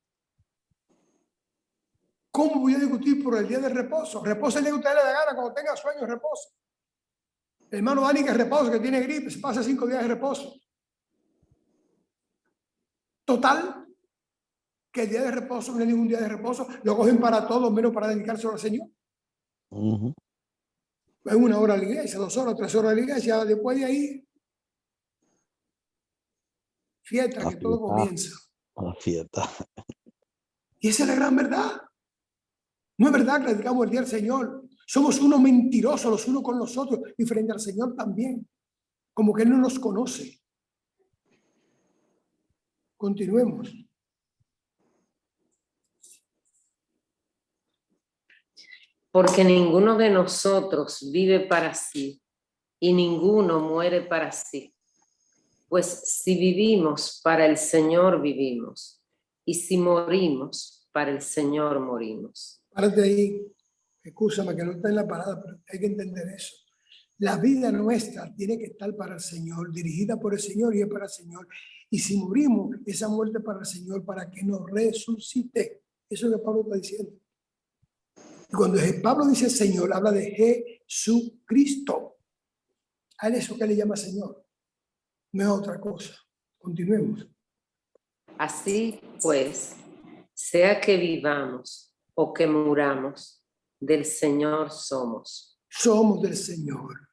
¿Cómo voy a discutir por el día de reposo? Reposo el día que usted le dé gana, cuando tenga sueño, reposo. El hermano Dani que reposo, que tiene gripe, se pasa 5 días de reposo. Total, que el día de reposo no es ningún día de reposo, lo cogen para todo, menos para dedicárselo al Señor. Es 1 hora a la iglesia, 2 horas, 3 horas a la iglesia, después de ahí, fiesta, que todo comienza. La fiesta. Y esa es la gran verdad. No es verdad que le dedicamos el día al Señor. Somos unos mentirosos los unos con los otros y frente al Señor también. Como que Él no nos conoce. Continuemos. Porque ninguno de nosotros vive para sí y ninguno muere para sí. Pues si vivimos, para el Señor vivimos, y si morimos, para el Señor morimos. Párate ahí. Escúchame que no está en la parada, pero hay que entender eso. La vida nuestra tiene que estar para el Señor, dirigida por el Señor y es para el Señor. Y si morimos, esa muerte para el Señor, para que nos resucite. Eso es lo que Pablo está diciendo. Y cuando Pablo dice Señor, habla de Jesucristo. A él eso que le llama Señor. No es otra cosa. Continuemos. Así pues, sea que vivamos o que muramos, del Señor somos. Somos del Señor.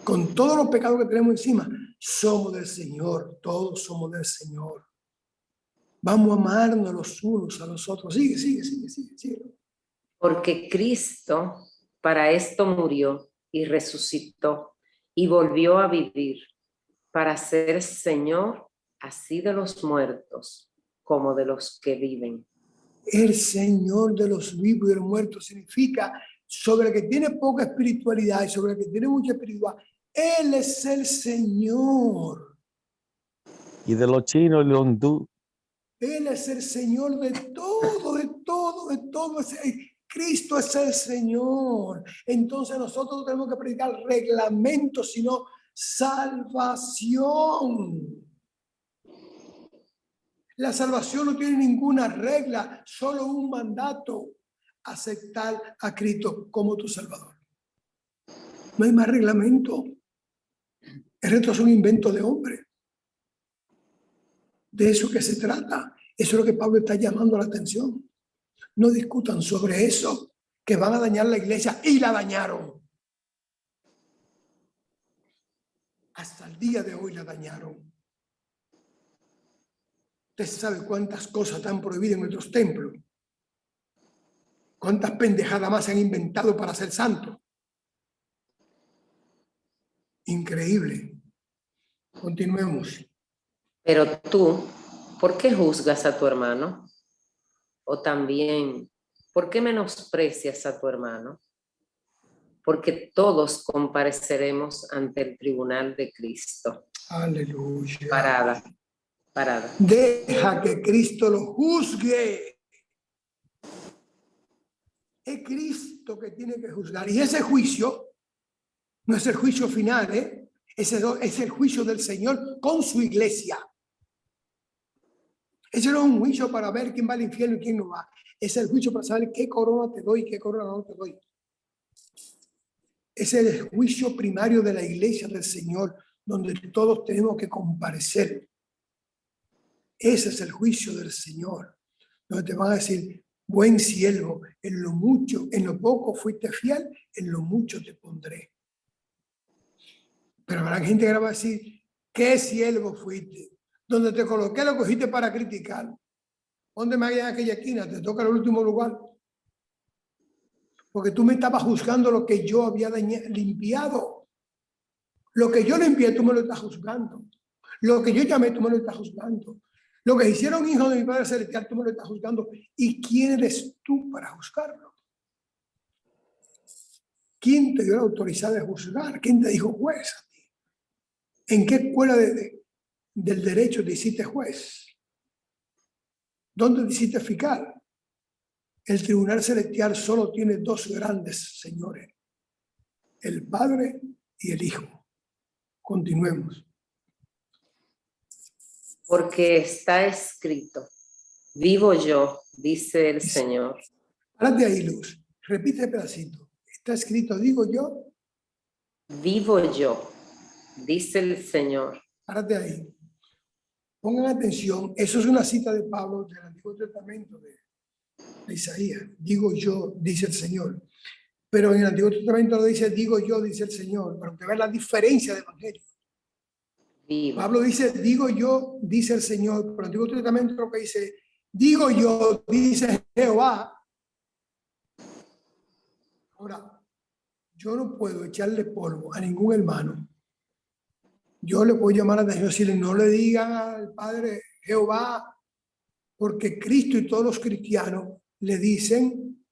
Con todos los pecados que tenemos encima, somos del Señor. Todos somos del Señor. Vamos a amarnos los unos a los otros. Sigue. Porque Cristo para esto murió y resucitó y volvió a vivir para ser Señor así de los muertos como de los que viven. El Señor de los vivos y de los muertos significa sobre el que tiene poca espiritualidad y sobre el que tiene mucha espiritualidad. Él es el Señor. Y de los chinos y los hindú. Él es el Señor de todo, de todo, de todo. Cristo es el Señor. Entonces nosotros no tenemos que predicar reglamentos, sino salvación. La salvación no tiene ninguna regla, solo un mandato: aceptar a Cristo como tu Salvador. No hay más reglamento. El resto es un invento de hombre. De eso que se trata. Eso es lo que Pablo está llamando la atención. No discutan sobre eso, que van a dañar la iglesia, y la dañaron. Hasta el día de hoy la dañaron. Usted sabe cuántas cosas están prohibidas en nuestros templos. Cuántas pendejadas más se han inventado para ser santos. Increíble. Continuemos. Pero tú, ¿por qué juzgas a tu hermano? O también, ¿por qué menosprecias a tu hermano? Porque todos compareceremos ante el tribunal de Cristo. Aleluya. Parada. Deja que Cristo lo juzgue. Es Cristo que tiene que juzgar. Y ese juicio no es el juicio final, Ese es el juicio del Señor con su iglesia. Ese no es un juicio para ver quién va al infierno y quién no va. Es el juicio para saber qué corona te doy y qué corona no te doy. Ese es el juicio primario de la iglesia del Señor, donde todos tenemos que comparecer. Ese es el juicio del Señor, donde te van a decir: buen siervo, en lo mucho, en lo poco fuiste fiel, en lo mucho te pondré. Pero habrá gente que va a decir: ¿qué siervo fuiste? Donde te coloqué lo cogiste para criticar. ¿Dónde me hallas en aquella esquina? Te toca el último lugar. Porque tú me estabas juzgando lo que yo había limpiado. Lo que yo limpié, tú me lo estás juzgando. Lo que yo llamé, tú me lo estás juzgando. Lo que hicieron hijos de mi Padre Celestial, tú me lo estás juzgando. ¿Y quién eres tú para juzgarlo? ¿Quién te dio la autoridad de juzgar? ¿Quién te dijo juez a ti? ¿En qué escuela del derecho te hiciste juez? ¿Dónde te hiciste fiscal? El tribunal celestial solo tiene dos grandes señores: el Padre y el Hijo. Continuemos. Porque está escrito: vivo yo, dice el Señor. Párate ahí, Luz. Repite el pedacito. Está escrito: digo yo. Vivo yo, dice el Señor. Párate ahí. Pongan atención. Eso es una cita de Pablo del Antiguo Testamento de Isaías. Digo yo, dice el Señor. Pero en el Antiguo Testamento lo dice: digo yo, dice el Señor. Para que vean la diferencia de evangelio. Vivo. Pablo dice: digo yo, dice el Señor. Pero el Antiguo Testamento lo que dice: digo yo, dice Jehová. Ahora, yo no puedo echarle polvo a ningún hermano. Yo le puedo llamar a atención, decirle, no le digan al Padre Jehová, porque Cristo y todos los cristianos le dicen,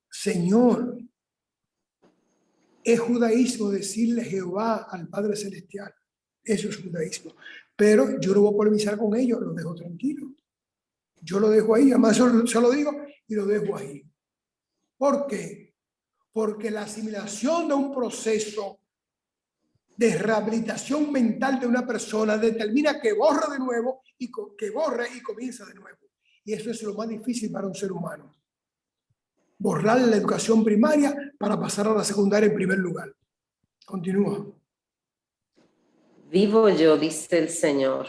Señor. Es judaísmo decirle Jehová al Padre Celestial. Eso es judaísmo. Pero yo no voy a polemizar con ellos, lo dejo tranquilo. Yo lo dejo ahí, además se lo digo y lo dejo ahí. ¿Por qué? Porque la asimilación de un proceso de rehabilitación mental de una persona determina que borra de nuevo y que borra y comienza de nuevo. Y eso es lo más difícil para un ser humano. Borrar la educación primaria para pasar a la secundaria en primer lugar. Continúa. Vivo yo, dice el Señor,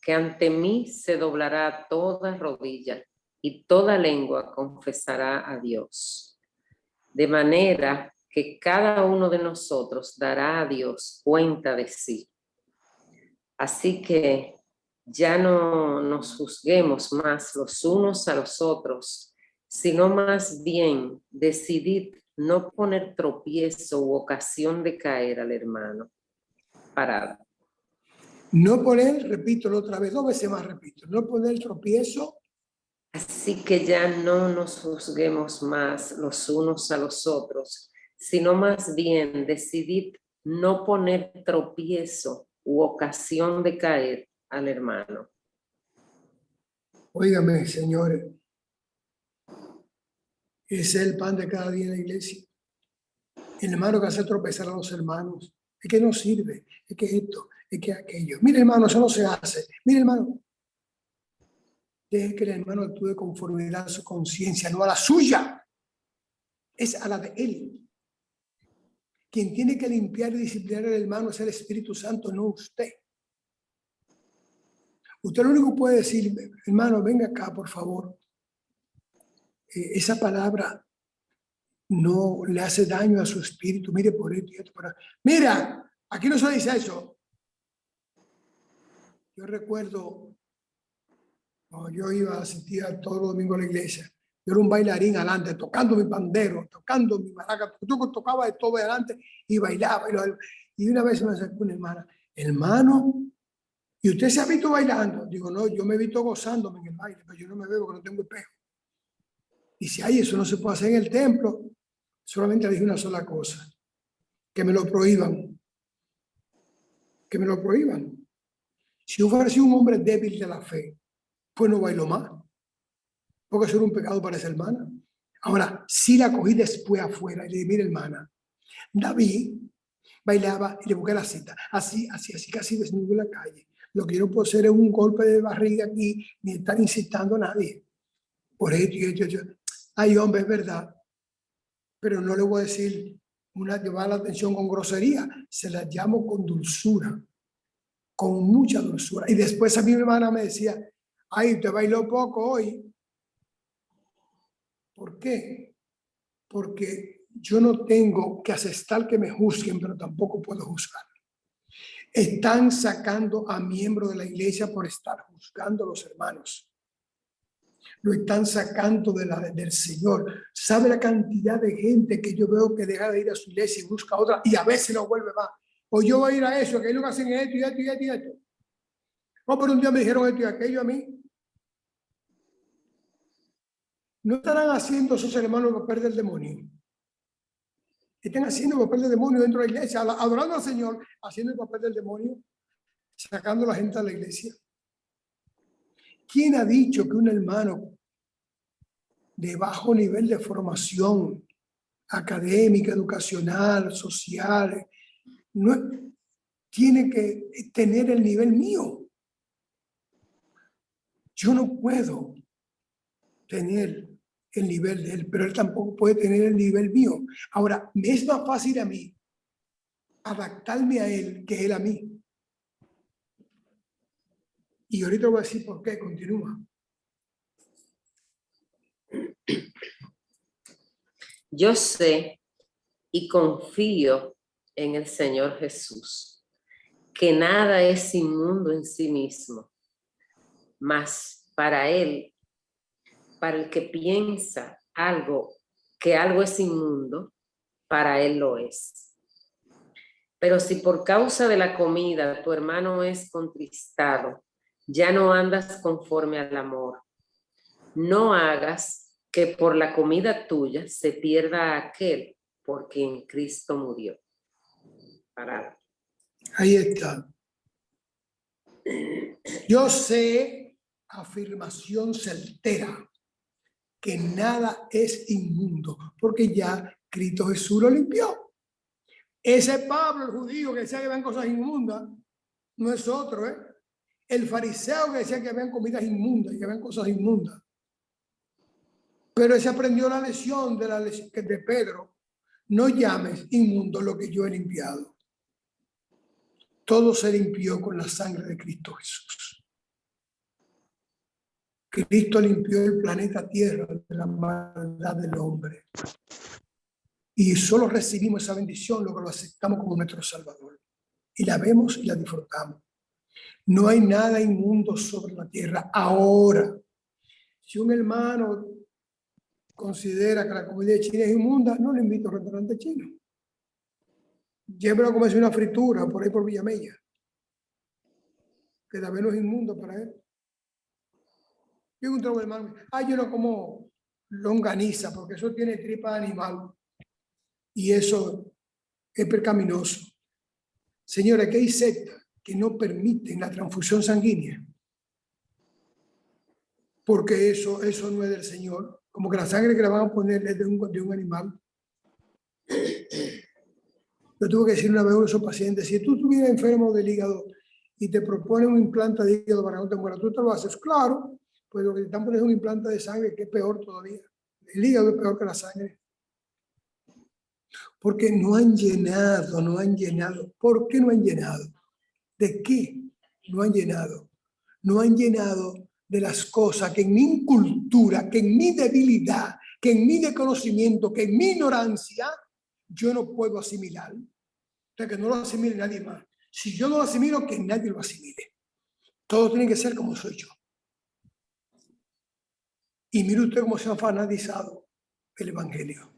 que ante mí se doblará toda rodilla y toda lengua confesará a Dios. De manera que cada uno de nosotros dará a Dios cuenta de sí. Así que ya no nos juzguemos más los unos a los otros, sino más bien decidid no poner tropiezo u ocasión de caer al hermano. Parado. No poner, repito otra vez, 2 veces más repito, no poner tropiezo. Así que ya no nos juzguemos más los unos a los otros, sino más bien decidid no poner tropiezo u ocasión de caer al hermano. Óigame, señores, ese es el pan de cada día en la iglesia. El hermano que hace tropezar a los hermanos, es que no sirve, es que esto, es que aquello. Mire, hermano, eso no se hace. Mire, hermano, deje que el hermano actúe conformidad a su conciencia, no a la suya. Es a la de él. Quien tiene que limpiar y disciplinar al hermano es el Espíritu Santo, no usted. Usted lo único que puede decir, hermano, venga acá, por favor. Esa palabra no le hace daño a su espíritu. Mire por esto y esto. Mira, aquí no se dice eso. Yo recuerdo, yo iba a asistir todos los domingos a la iglesia. Yo era un bailarín adelante, tocando mi pandero, tocando mi maraca. Yo tocaba de todo adelante y bailaba. Y una vez me acercó una hermana, hermano, ¿y usted se ha visto bailando? Digo, no, yo me he visto gozándome en el baile, pero yo no me veo porque no tengo espejo. Y si hay eso no se puede hacer en el templo, solamente le dije una sola cosa, que me lo prohíban. Que me lo prohíban. Si yo fuera sido un hombre débil de la fe, pues no bailo más. Porque eso era un pecado para esa hermana. Ahora, si la cogí después afuera y le dije, mira hermana, David bailaba y le busqué la cita. Así, casi desnudo en la calle. Lo que yo no puedo hacer es un golpe de barriga aquí, ni estar incitando a nadie. Por esto y esto y esto. Ay, hombre, es verdad. Pero no le voy a decir llevar la atención con grosería. Se la llamo con dulzura. Con mucha dulzura. Y después a mi hermana me decía, ay, usted bailó poco hoy. ¿Por qué? Porque yo no tengo que aceptar que me juzguen, pero tampoco puedo juzgar. Están sacando a miembros de la iglesia por estar juzgando a los hermanos. Lo están sacando del Señor. ¿Sabe la cantidad de gente que yo veo que deja de ir a su iglesia y busca otra y a veces no vuelve más? O yo voy a ir a eso, que ellos hacen esto y esto y esto y esto. No, pero un día me dijeron esto y aquello a mí. No estarán haciendo esos hermanos el papel del demonio. Están haciendo el papel del demonio dentro de la iglesia, adorando al Señor, haciendo el papel del demonio, sacando a la gente a la iglesia. ¿Quién ha dicho que un hermano de bajo nivel de formación académica, educacional, social, no tiene que tener el nivel mío? Yo no puedo tener el nivel de él, pero él tampoco puede tener el nivel mío. Ahora, me es más fácil a mí adaptarme a él que él a mí. Y ahorita voy a decir por qué. Continúa. Yo sé y confío en el Señor Jesús, que nada es inmundo en sí mismo, mas para él, para el que piensa que algo es inmundo, para él lo es. Pero si por causa de la comida tu hermano es contristado, ya no andas conforme al amor. No hagas que por la comida tuya se pierda aquel por quien Cristo murió. Parado. Ahí está. Yo sé, afirmación certera, que nada es inmundo, porque ya Cristo Jesús lo limpió. Ese Pablo, el judío, que decía que habían cosas inmundas, no es otro, ¿eh? El fariseo que decía que habían comidas inmundas y que habían cosas inmundas. Pero ese aprendió la lección de Pedro. No llames inmundo lo que yo he limpiado. Todo se limpió con la sangre de Cristo Jesús. Cristo limpió el planeta Tierra de la maldad del hombre. Y solo recibimos esa bendición luego lo aceptamos como nuestro Salvador. Y la vemos y la disfrutamos. No hay nada inmundo sobre la tierra. Ahora, si un hermano considera que la comida china es inmunda, no le invito a un restaurante chino. Llévelo a comerse una fritura por ahí por Villamella, que también no es inmundo para él. Yo encontré a un hermano, yo no como longaniza, porque eso tiene tripa de animal. Y eso es pecaminoso. Señores, que hay sectas que no permiten la transfusión sanguínea. Porque eso no es del Señor. Como que la sangre que le van a poner es de un animal. Yo tuve que decir una vez a esos pacientes, si tú estuvieras enfermo del hígado y te proponen un implante de hígado para que no te mueras, ¿tú te lo haces? Claro, pues lo que te están poniendo es un implante de sangre, que es peor todavía. El hígado es peor que la sangre. Porque no han llenado. ¿Por qué no han llenado? ¿De qué no han llenado? No han llenado de las cosas que en mi incultura, que en mi debilidad, que en mi desconocimiento, que en mi ignorancia, yo no puedo asimilar. O sea, que no lo asimile nadie más. Si yo no lo asimilo, que nadie lo asimile. Todo tiene que ser como soy yo. Y mire usted cómo se ha fanatizado el Evangelio.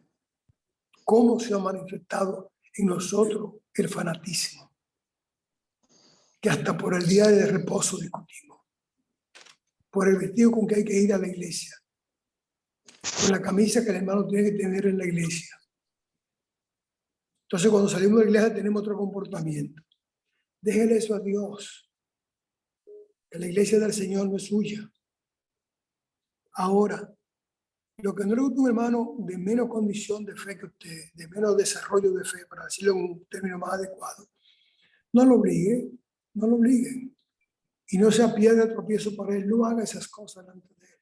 Cómo se ha manifestado en nosotros el fanatismo. Que hasta por el día de reposo discutimos. Por el vestido con que hay que ir a la iglesia. Por la camisa que el hermano tiene que tener en la iglesia. Entonces, cuando salimos de la iglesia tenemos otro comportamiento. Déjele eso a Dios. Que la iglesia del Señor no es suya. Ahora, lo que no le gusta a un hermano de menos condición de fe que usted, de menos desarrollo de fe, para decirlo en un término más adecuado, no lo obligue, no lo obliguen. Y no sea piedra de tropiezo para él. No haga esas cosas delante de él.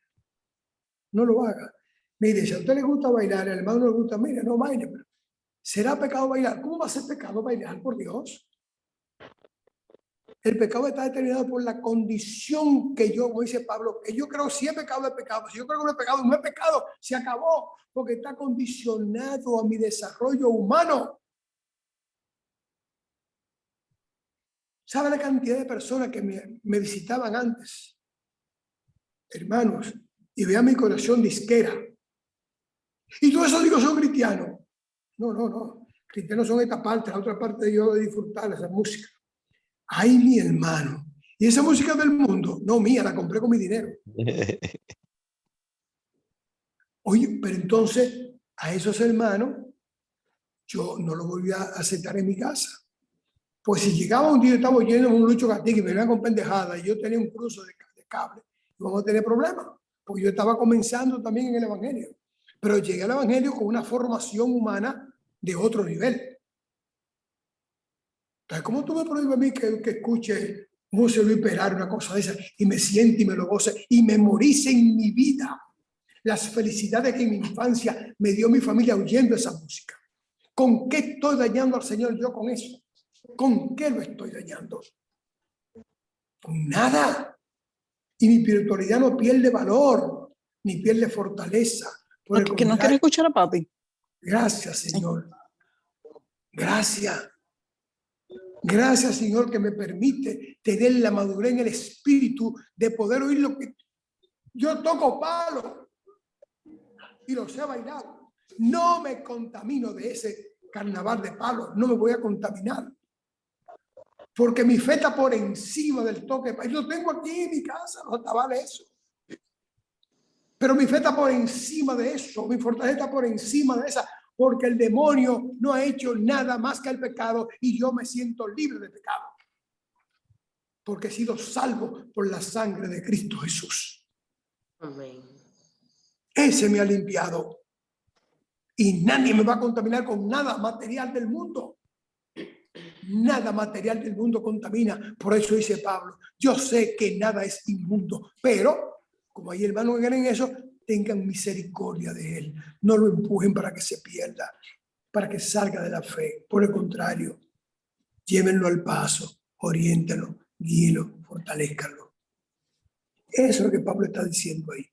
No lo haga. Mire, si a usted le gusta bailar, al hermano no le gusta, mire, no baile, pero ¿será pecado bailar? ¿Cómo va a ser pecado bailar, por Dios? El pecado está determinado por la condición que yo, como dice Pablo, que yo creo si es pecado es pecado. Si yo creo que no es pecado, se acabó, porque está condicionado a mi desarrollo humano. ¿Sabe la cantidad de personas que me visitaban antes? Hermanos, y vean mi corazón disquera. Y todo eso digo, son cristianos. No. Cristianos son esta parte, la otra parte de yo de disfrutar esa música. Ay, mi hermano. Y esa música del mundo, no mía, la compré con mi dinero. Oye, pero entonces a esos hermanos yo no los volví a aceptar en mi casa. Pues si llegaba un día, estaba oyendo un Lucho Gatica y me venía con pendejada y yo tenía un cruzo de cable, íbamos a tener problemas, porque yo estaba comenzando también en el Evangelio. Pero llegué al Evangelio con una formación humana de otro nivel. Entonces, ¿cómo tú me prohíbes a mí que escuche José Luis Peral, una cosa de esa, y me siente y me lo goce y memorice en mi vida las felicidades que en mi infancia me dio mi familia oyendo esa música? ¿Con qué estoy dañando al Señor yo con eso? ¿Con qué lo estoy dañando? Con nada. Y mi espiritualidad no pierde valor, ni pierde fortaleza. ¿Que no quiere escuchar a papi? Gracias, Señor. Gracias. Gracias, Señor, que me permite tener la madurez en el espíritu de poder oír lo que yo toco palo y lo sé bailar. No me contamino de ese carnaval de palos, no me voy a contaminar. Porque mi fe está por encima del toque. Yo lo tengo aquí en mi casa, no está vale eso. Pero mi fe está por encima de eso, mi fortaleza está por encima de esa, porque el demonio no ha hecho nada más que el pecado y yo me siento libre de pecado. Porque he sido salvo por la sangre de Cristo Jesús. Amén. Ese me ha limpiado. Y nadie me va a contaminar con nada material del mundo. Nada material del mundo contamina. Por eso dice Pablo, yo sé que nada es inmundo, pero como hay hermanos que creen eso, tengan misericordia de él. No lo empujen para que se pierda, para que salga de la fe. Por el contrario, llévenlo al paso, oriéntenlo, guíenlo, fortalezcanlo. Eso es lo que Pablo está diciendo ahí.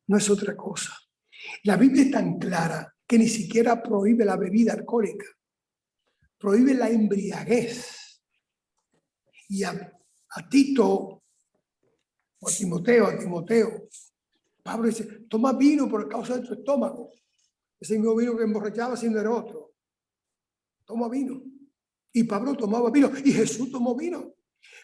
No es otra cosa. La Biblia es tan clara que ni siquiera prohíbe la bebida alcohólica. Prohíbe la embriaguez. Y a Tito, o a Timoteo, Pablo dice, toma vino por causa de tu estómago. Ese mismo vino que emborrachaba siendo el otro. Toma vino. Y Pablo tomaba vino. Y Jesús tomó vino.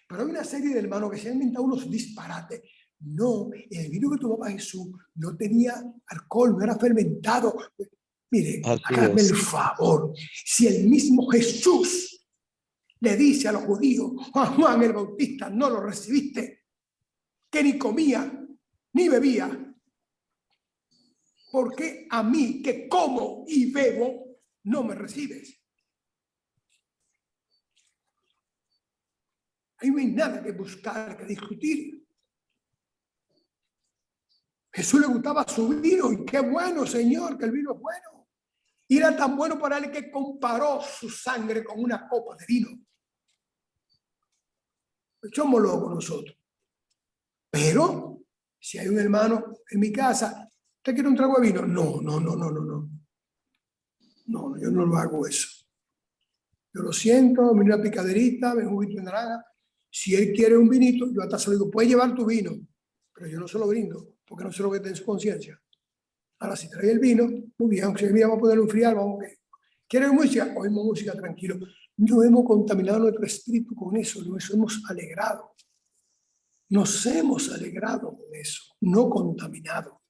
Pero hay una serie de hermanos que se han inventado unos disparates. No, el vino que tomaba Jesús no tenía alcohol, no era fermentado. Mire, háganme el favor. Si el mismo Jesús le dice a los judíos, a Juan el Bautista, no lo recibiste, que ni comía, ni bebía. ¿Por qué a mí, que como y bebo, no me recibes? Ahí no hay nada que buscar, que discutir. Jesús le gustaba su vino, y qué bueno, Señor, que el vino es bueno. Y era tan bueno para él que comparó su sangre con una copa de vino. Somos locos nosotros. Pero, si hay un hermano en mi casa, ¿usted quiere un trago de vino? No. No, yo no lo hago eso. Yo lo siento, me una picaderita, me un juguito de naranja. Si él quiere un vinito, yo hasta se lo digo, puedes llevar tu vino, pero yo no se lo brindo, porque no sé lo que está en su conciencia. Ahora, si trae el vino, muy bien, aunque mira, vamos a ponerlo enfriar, vamos a ver. ¿Quiere música? Oímos música, tranquilo. No hemos contaminado nuestro espíritu con eso, nos hemos alegrado. Nos hemos alegrado con eso, no contaminado.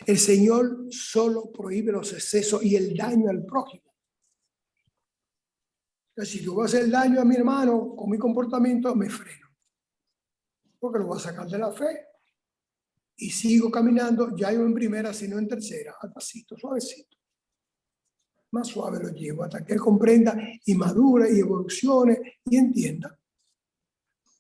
El Señor solo prohíbe los excesos y el daño al prójimo. Entonces, si yo voy a hacer daño a mi hermano con mi comportamiento, me freno. Porque lo voy a sacar de la fe. Y sigo caminando, ya yo en primera, sino en tercera, al pasito, suavecito. Más suave lo llevo hasta que él comprenda y madure y evolucione y entienda.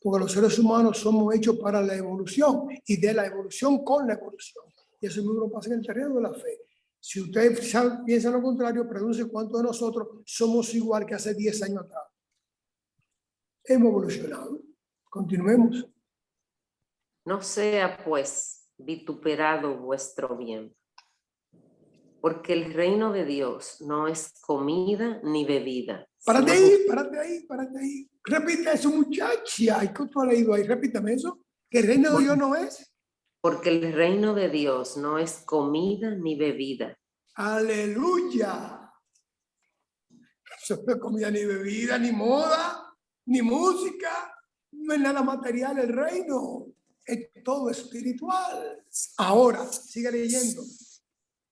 Porque los seres humanos somos hechos para la evolución y de la evolución con la evolución. Y eso mismo pasa en el terreno de la fe. Si usted piensa lo contrario, pregúntese cuántos de nosotros somos igual que hace 10 años atrás. Hemos evolucionado. Continuemos. No sea, pues, vituperado vuestro bien, porque el reino de Dios no es comida ni bebida. Párate ahí. Repite eso, muchacha. ¿Qué tú has leído ahí? Repítame eso. Que el reino de Dios no es. Porque el reino de Dios no es comida ni bebida. Aleluya. Eso no es comida ni bebida, ni moda, ni música. No es nada material el reino. Es todo espiritual. Ahora, sigue leyendo.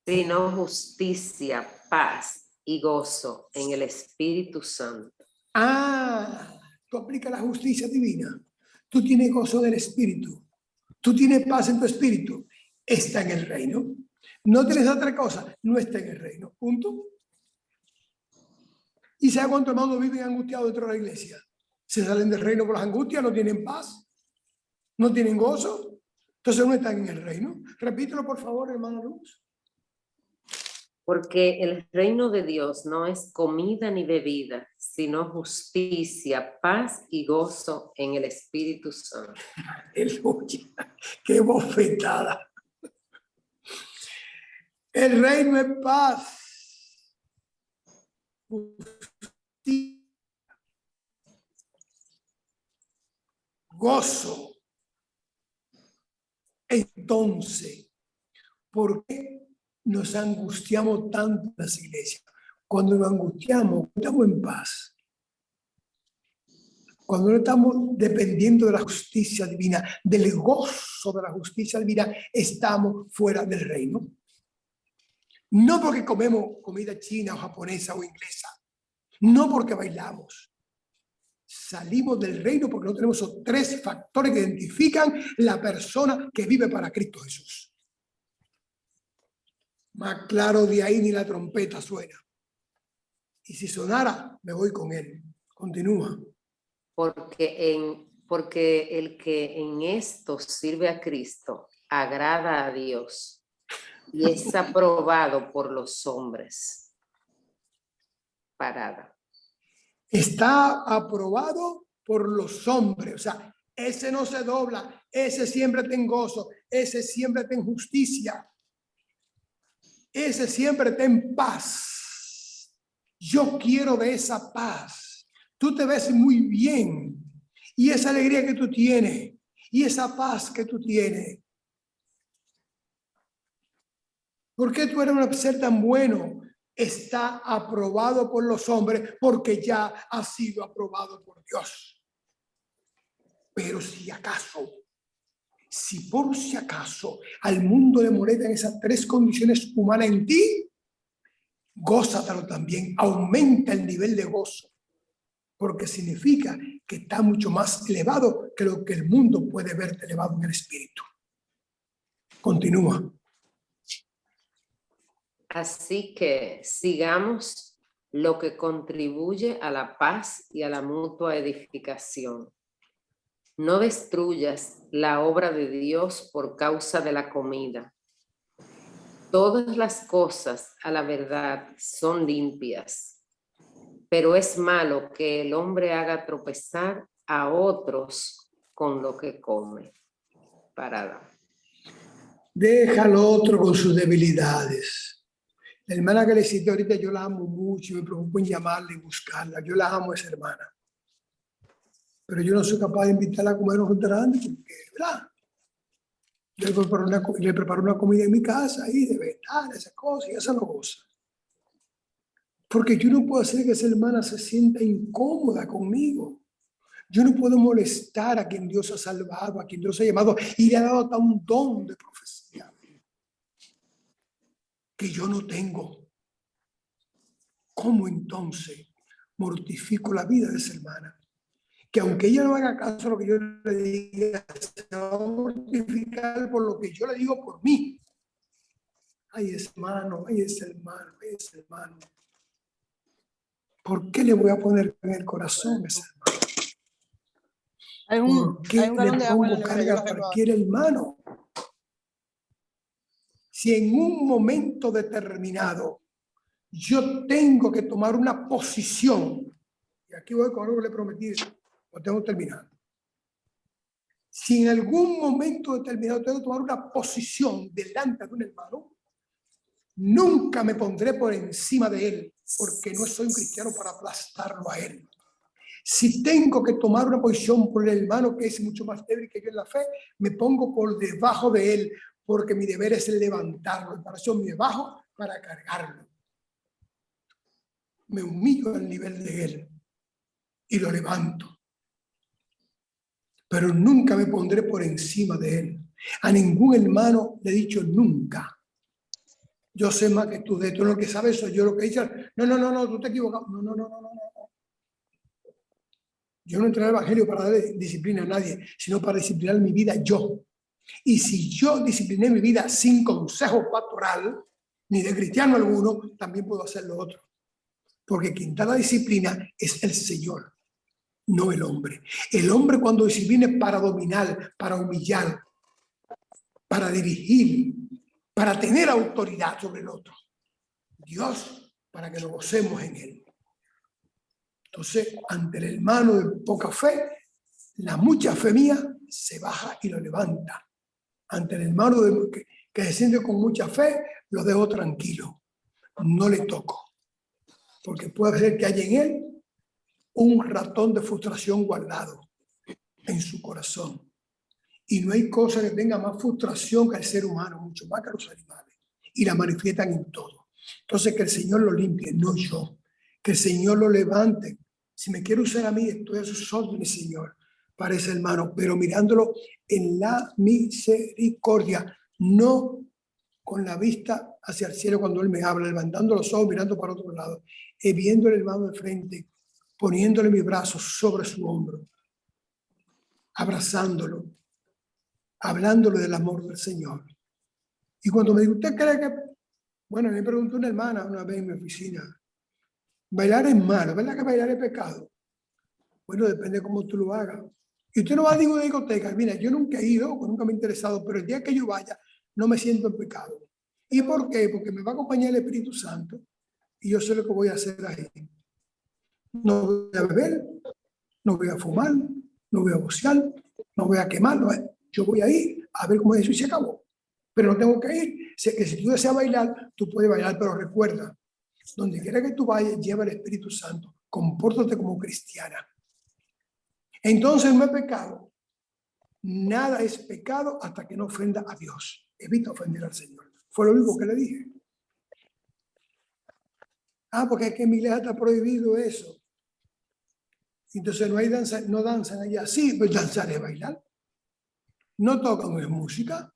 Sino justicia, paz y gozo en el Espíritu Santo. Tú aplicas la justicia divina. Tú tienes gozo del Espíritu. Tú tienes paz en tu espíritu. Está en el reino. No tienes otra cosa. No está en el reino. Punto. ¿Y sabe cuántos hermanos viven angustiados dentro de la iglesia? Se salen del reino por las angustias, no tienen paz, no tienen gozo. Entonces no están en el reino. Repítelo, por favor, hermana Luz. Porque el reino de Dios no es comida ni bebida, sino justicia, paz y gozo en el Espíritu Santo. Aleluya. ¡Qué bofetada! El reino es paz, justicia, gozo. Entonces, ¿por qué nos angustiamos tanto en las iglesias. Cuando nos angustiamos, estamos en paz. Cuando no estamos dependiendo de la justicia divina, del gozo de la justicia divina, estamos fuera del reino. No porque comemos comida china o japonesa o inglesa. No porque bailamos. Salimos del reino porque no tenemos esos 3 factores que identifican la persona que vive para Cristo Jesús. Más claro de ahí ni la trompeta suena. Y si sonara, me voy con él. Continúa. Porque el que en esto sirve a Cristo agrada a Dios y es aprobado por los hombres. Parada. Está aprobado por los hombres. O sea, ese no se dobla, ese siempre ten gozo, ese siempre ten justicia, ese siempre ten paz. Yo quiero de esa paz. Tú te ves muy bien y esa alegría que tú tienes y esa paz que tú tienes. ¿Por qué tú eres un ser tan bueno? Está aprobado por los hombres porque ya ha sido aprobado por Dios. Pero si por si acaso al mundo le molestan esas 3 condiciones humanas en ti, gózatelo también, aumenta el nivel de gozo, porque significa que está mucho más elevado que lo que el mundo puede verte elevado en el espíritu. Continúa. Así que sigamos lo que contribuye a la paz y a la mutua edificación. No destruyas la obra de Dios por causa de la comida. Todas las cosas a la verdad son limpias, pero es malo que el hombre haga tropezar a otros con lo que come. Parada. Deja al otro con sus debilidades. La hermana que le cité ahorita, yo la amo mucho, me preocupo en llamarla y buscarla. Yo la amo a esa hermana. Pero yo no soy capaz de invitarla a comer un restaurante porque, ¿verdad? Yo le preparo una comida en mi casa ahí, de verdad, esas cosas, y esa no goza. Porque yo no puedo hacer que esa hermana se sienta incómoda conmigo. Yo no puedo molestar a quien Dios ha salvado, a quien Dios ha llamado y le ha dado hasta un don de profecía que yo no tengo. ¿Cómo entonces mortifico la vida de esa hermana? Que aunque ella no haga caso a lo que yo le diga, se va a mortificar por lo que yo le digo por mí. Ay, ese hermano, ay, ese hermano, ay, ese hermano. ¿Por qué le voy a poner en el corazón a ese hermano? ¿Por qué hay un galón le de agua en pongo la nevera, carga yo a lo arreglo ahora. cualquier hermano? Si en un momento determinado yo tengo que tomar una posición, y aquí voy con algo que le prometí, lo tengo terminado. Si en algún momento determinado tengo que tomar una posición delante de un hermano, nunca me pondré por encima de él, porque no soy un cristiano para aplastarlo a él. Si tengo que tomar una posición por el hermano que es mucho más débil que yo en la fe, me pongo por debajo de él, porque mi deber es levantarlo, y para eso me bajo para cargarlo. Me humillo al nivel de él y lo levanto. Pero nunca me pondré por encima de él. A ningún hermano le he dicho nunca: yo sé más que tú, de tú lo que sabes soy yo, lo que dices. No, tú te equivocas. No. Yo no entré al evangelio para darle disciplina a nadie, sino para disciplinar mi vida yo. Y si yo discipliné mi vida sin consejo pastoral, ni de cristiano alguno, también puedo hacer lo otro. Porque quien da la disciplina es el Señor, no el hombre. El hombre, cuando disciplina, es para dominar, para humillar, para dirigir, para tener autoridad sobre el otro. Dios, para que nos gocemos en él. Entonces, ante el hermano de poca fe, la mucha fe mía se baja y lo levanta. Ante el hermano que se siente con mucha fe, lo dejo tranquilo. No le toco. Porque puede ser que haya en él un ratón de frustración guardado en su corazón. Y no hay cosa que tenga más frustración que el ser humano, mucho más que los animales. y la manifiestan en todo. Entonces, que el Señor lo limpie, no yo. Que el Señor lo levante. Si me quiere usar a mí, estoy a sus órdenes, Señor, para ese hermano, pero mirándolo en la misericordia, no con la vista hacia el cielo cuando Él me habla, levantando los ojos, mirando para otro lado, y viendo el hermano de frente, poniéndole mis brazos sobre su hombro, abrazándolo, hablándole del amor del Señor. Y cuando me dijo, ¿usted cree que...? Bueno, me preguntó una hermana una vez en mi oficina, bailar es malo, ¿verdad que bailar es pecado? Bueno, depende de cómo tú lo hagas. Y usted no va a ninguna discoteca. Mira, yo nunca he ido, nunca me he interesado, pero el día que yo vaya, no me siento en pecado. ¿Y por qué? Porque me va a acompañar el Espíritu Santo y yo sé lo que voy a hacer ahí. No voy a beber, no voy a fumar, no voy a bocear, no voy a quemar. No, yo voy a ir a ver cómo es eso y se acabó. Pero no tengo que ir. Sé que si tú deseas bailar, tú puedes bailar, pero recuerda, donde quiera que tú vayas, lleva el Espíritu Santo. Compórtate como cristiana. Entonces no es pecado. Nada es pecado hasta que no ofenda a Dios. Evita ofender al Señor. Fue lo único que le dije. Porque es que en mi iglesia está prohibido eso. Entonces no hay danza, no danzan allá. Sí, pues danzar es bailar. No tocan es música.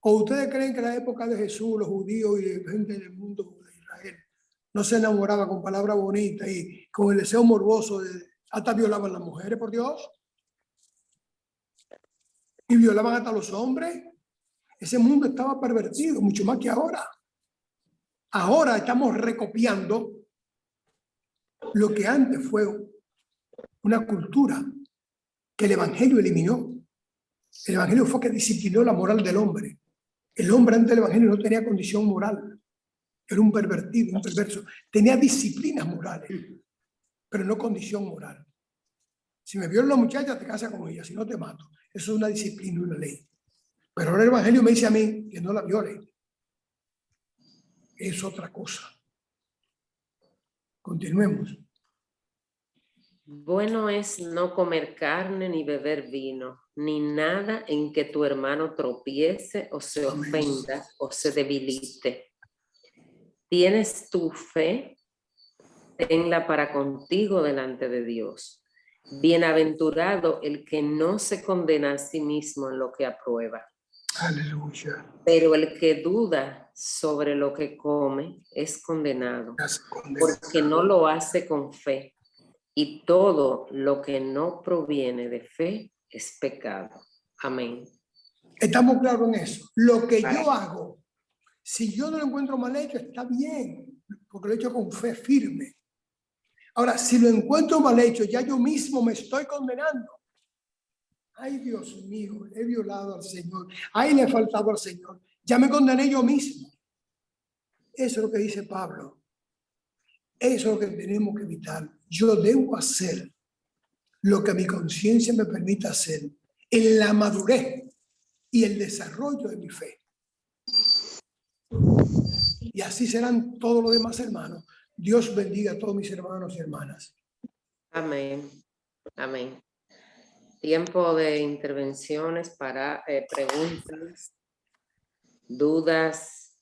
¿O ustedes creen que en la época de Jesús, los judíos y la gente del mundo de Israel no se enamoraba con palabras bonitas y con el deseo morboso de hasta violaban a las mujeres, por Dios? Y violaban hasta los hombres. Ese mundo estaba pervertido, mucho más que ahora. Ahora estamos recopiando lo que antes fue una cultura que el Evangelio eliminó. El Evangelio fue que disciplinó la moral del hombre. El hombre antes del Evangelio no tenía condición moral. Era un pervertido, un perverso. Tenía disciplinas morales, pero no condición moral. Si me viola una muchacha, te casas con ella, si no te mato. Eso es una disciplina, una ley. Pero ahora el Evangelio me dice a mí que no la viole. Es otra cosa. Continuemos. Bueno es no comer carne ni beber vino, ni nada en que tu hermano tropiece o se ofenda o se debilite. ¿Tienes tu fe? Tenla para contigo delante de Dios. Bienaventurado el que no se condena a sí mismo en lo que aprueba. Aleluya. Pero el que duda sobre lo que come es condenado, porque no lo hace con fe. Y todo lo que no proviene de fe es pecado. Amén. Estamos claros en eso. Lo que yo hago, si yo no lo encuentro mal hecho, está bien, porque lo he hecho con fe firme. Ahora, si lo encuentro mal hecho, ya yo mismo me estoy condenando. Ay, Dios mío, he violado al Señor. Ay, le he faltado al Señor. Ya me condené yo mismo. Eso es lo que dice Pablo. Eso es lo que tenemos que evitar. Yo debo hacer lo que mi conciencia me permita hacer en la madurez y el desarrollo de mi fe. Y así serán todos los demás hermanos. Dios bendiga a todos mis hermanos y hermanas. Amén. Amén. Tiempo de intervenciones para preguntas, dudas.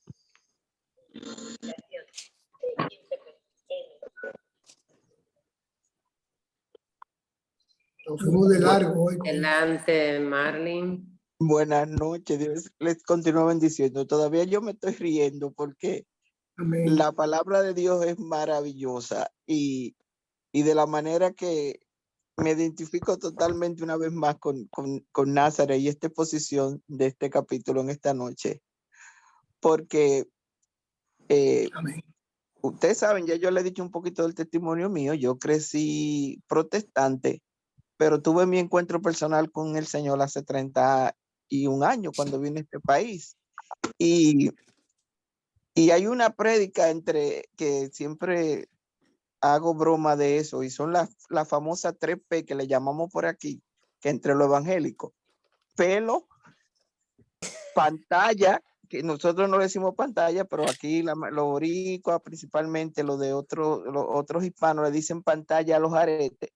Nos fuimos de largo hoy. Adelante, Marlene. Buenas noches, Dios les continúa bendiciendo. Todavía yo me estoy riendo porque Amén. la palabra de Dios es maravillosa y de la manera que me identifico totalmente una vez más con Nazaret y esta exposición de este capítulo en esta noche. Porque Amén. ustedes saben, ya yo les he dicho un poquito del testimonio mío. Yo crecí protestante, pero tuve mi encuentro personal con el Señor hace 31 años cuando vine a este país. Y hay una prédica que siempre hago broma de eso, y son las famosas 3P que le llamamos por aquí, que entre lo evangélico: pelo, pantalla, que nosotros no le decimos pantalla, pero aquí los boricuas, principalmente los otros hispanos, le dicen pantalla a los aretes.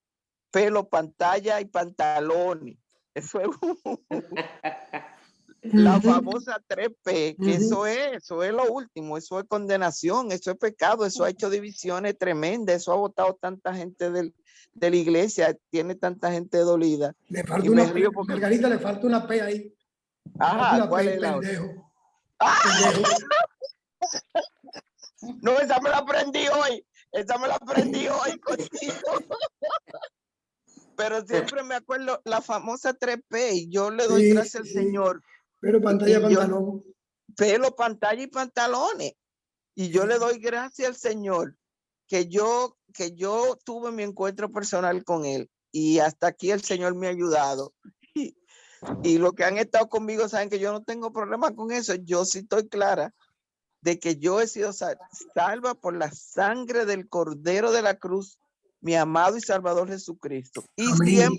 Pelo, pantalla y pantalones. Eso es La Ujú. famosa 3P, que Ujú. eso es lo último, eso es condenación, eso es pecado, eso ha hecho divisiones tremendas, eso ha botado tanta gente de la iglesia, tiene tanta gente dolida. Le falta Y me una río P, porque, Margarita, le falta una P ahí. Le falta ajá, una ¿cuál P, es la otra? pendejo. Pendejo. No, esa me la aprendí hoy, esa me la aprendí hoy contigo. Pero siempre me acuerdo la famosa 3P y yo le doy Sí, gracias al sí, sí. Señor. Pero pantalla, Y yo, pantalón. pelo, pantalla y pantalones. Y yo le doy gracias al Señor que yo tuve mi encuentro personal con él y hasta aquí el Señor me ha ayudado. Y los que han estado conmigo saben que yo no tengo problema con eso. Yo sí estoy clara de que yo he sido salva por la sangre del Cordero de la Cruz, mi amado y Salvador Jesucristo. Y Amén.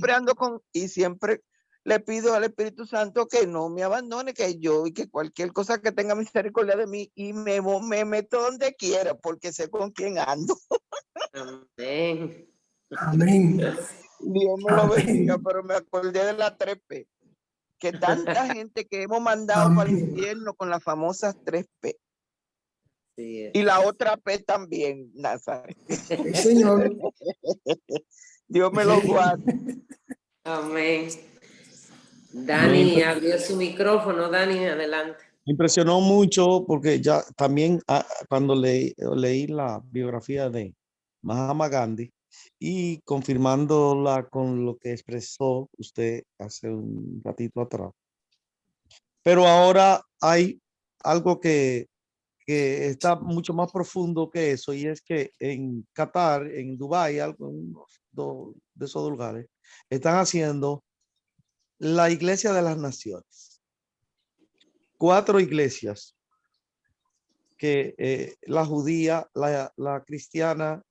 siempre le pido al Espíritu Santo que no me abandone, que yo y que cualquier cosa que tenga misericordia de mí y me meto donde quiera porque sé con quién ando. Amén. Amén. Dios me lo bendiga, Amén. pero me acordé de la 3P, que tanta gente que hemos mandado para el Amén. infierno con las famosas 3P. Sí, Y la otra P también, Nazaret. Sí, señor. Dios me lo guarde. amén. Me Dani abrió su micrófono. Dani, adelante. impresionó mucho porque ya también cuando leí la biografía de Mahatma Gandhi y confirmándola con lo que expresó usted hace un ratito atrás. Pero ahora hay algo que está mucho más profundo que eso, y es que en Qatar, en Dubái, algunos de esos lugares, están haciendo la Iglesia de las Naciones. 4 iglesias, que la judía, la cristiana,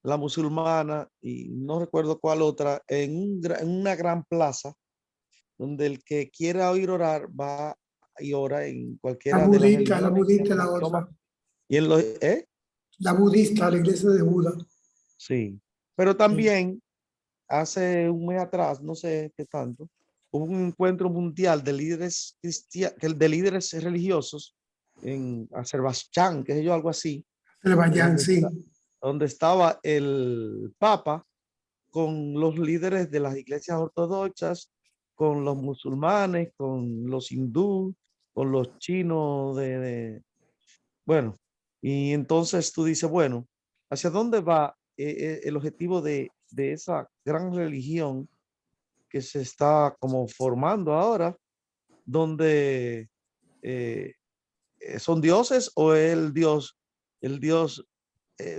la musulmana y no recuerdo cuál otra, en una gran plaza donde el que quiera oír orar va y ora en cualquiera de las La religiones y budista, en el la idioma. otra. Y en los, La budista, la iglesia de Buda. sí, pero Sí. también hace un mes atrás, no sé qué tanto, hubo un encuentro mundial de líderes de líderes religiosos en Azerbaiyán, que es yo, algo así, Azerbaiyán, donde, sí. donde estaba el Papa con los líderes de las iglesias ortodoxas, con los musulmanes, con los hindú, con los chinos bueno, y entonces tú dices, bueno, ¿hacia dónde va el objetivo de esa gran religión que se está como formando ahora, donde son dioses o el Dios,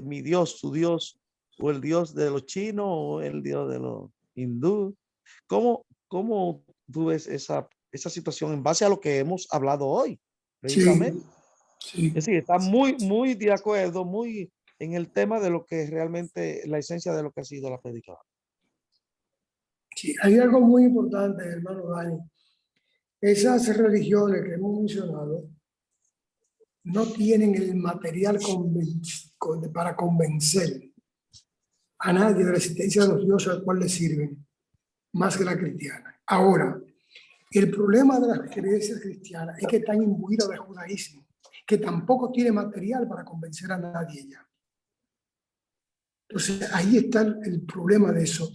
mi Dios, su Dios, o el Dios de los chinos o el Dios de los hindú? ¿Cómo tú ves esa situación en base a lo que hemos hablado hoy, Sí, precisamente? sí. Es decir, está muy, muy de acuerdo, muy en el tema de lo que es realmente la esencia de lo que ha sido la predicación. Sí, hay algo muy importante, hermano Dani. Esas religiones que hemos mencionado no tienen el material para convencer a nadie de la existencia de los dioses al cual le sirven, más que la cristiana. Ahora, el problema de las iglesias cristianas es que están imbuidas de judaísmo, que tampoco tiene material para convencer a nadie ya. Entonces, ahí está el problema de eso.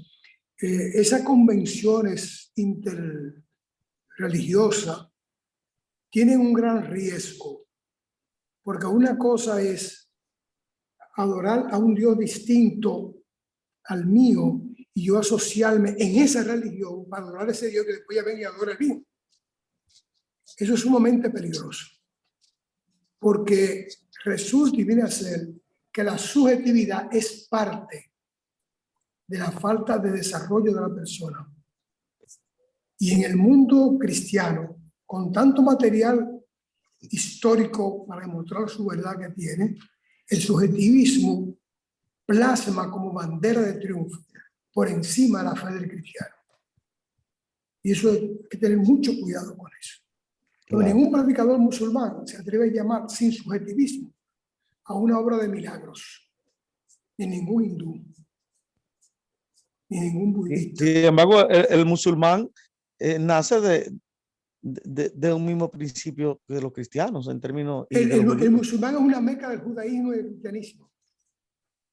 Esas convenciones interreligiosas tienen un gran riesgo, porque una cosa es adorar a un Dios distinto al mío y yo asociarme en esa religión para adorar a ese Dios que después ya ven y adora el mío. Eso es sumamente peligroso, porque resulta y viene a ser que la subjetividad es parte de la falta de desarrollo de la persona. Y en el mundo cristiano, con tanto material histórico para demostrar su verdad que tiene, el subjetivismo plasma como bandera de triunfo por encima de la fe del cristiano. Y eso hay que tener mucho cuidado con eso. Pero Claro. ningún predicador musulmán se atreve a llamar sin subjetivismo a una obra de milagros, ni ningún hindú, ni ningún budista. Sin embargo, el musulmán nace de un mismo principio que los cristianos en términos. y El, de los el judíos. musulmán es una meca del judaísmo y del cristianismo.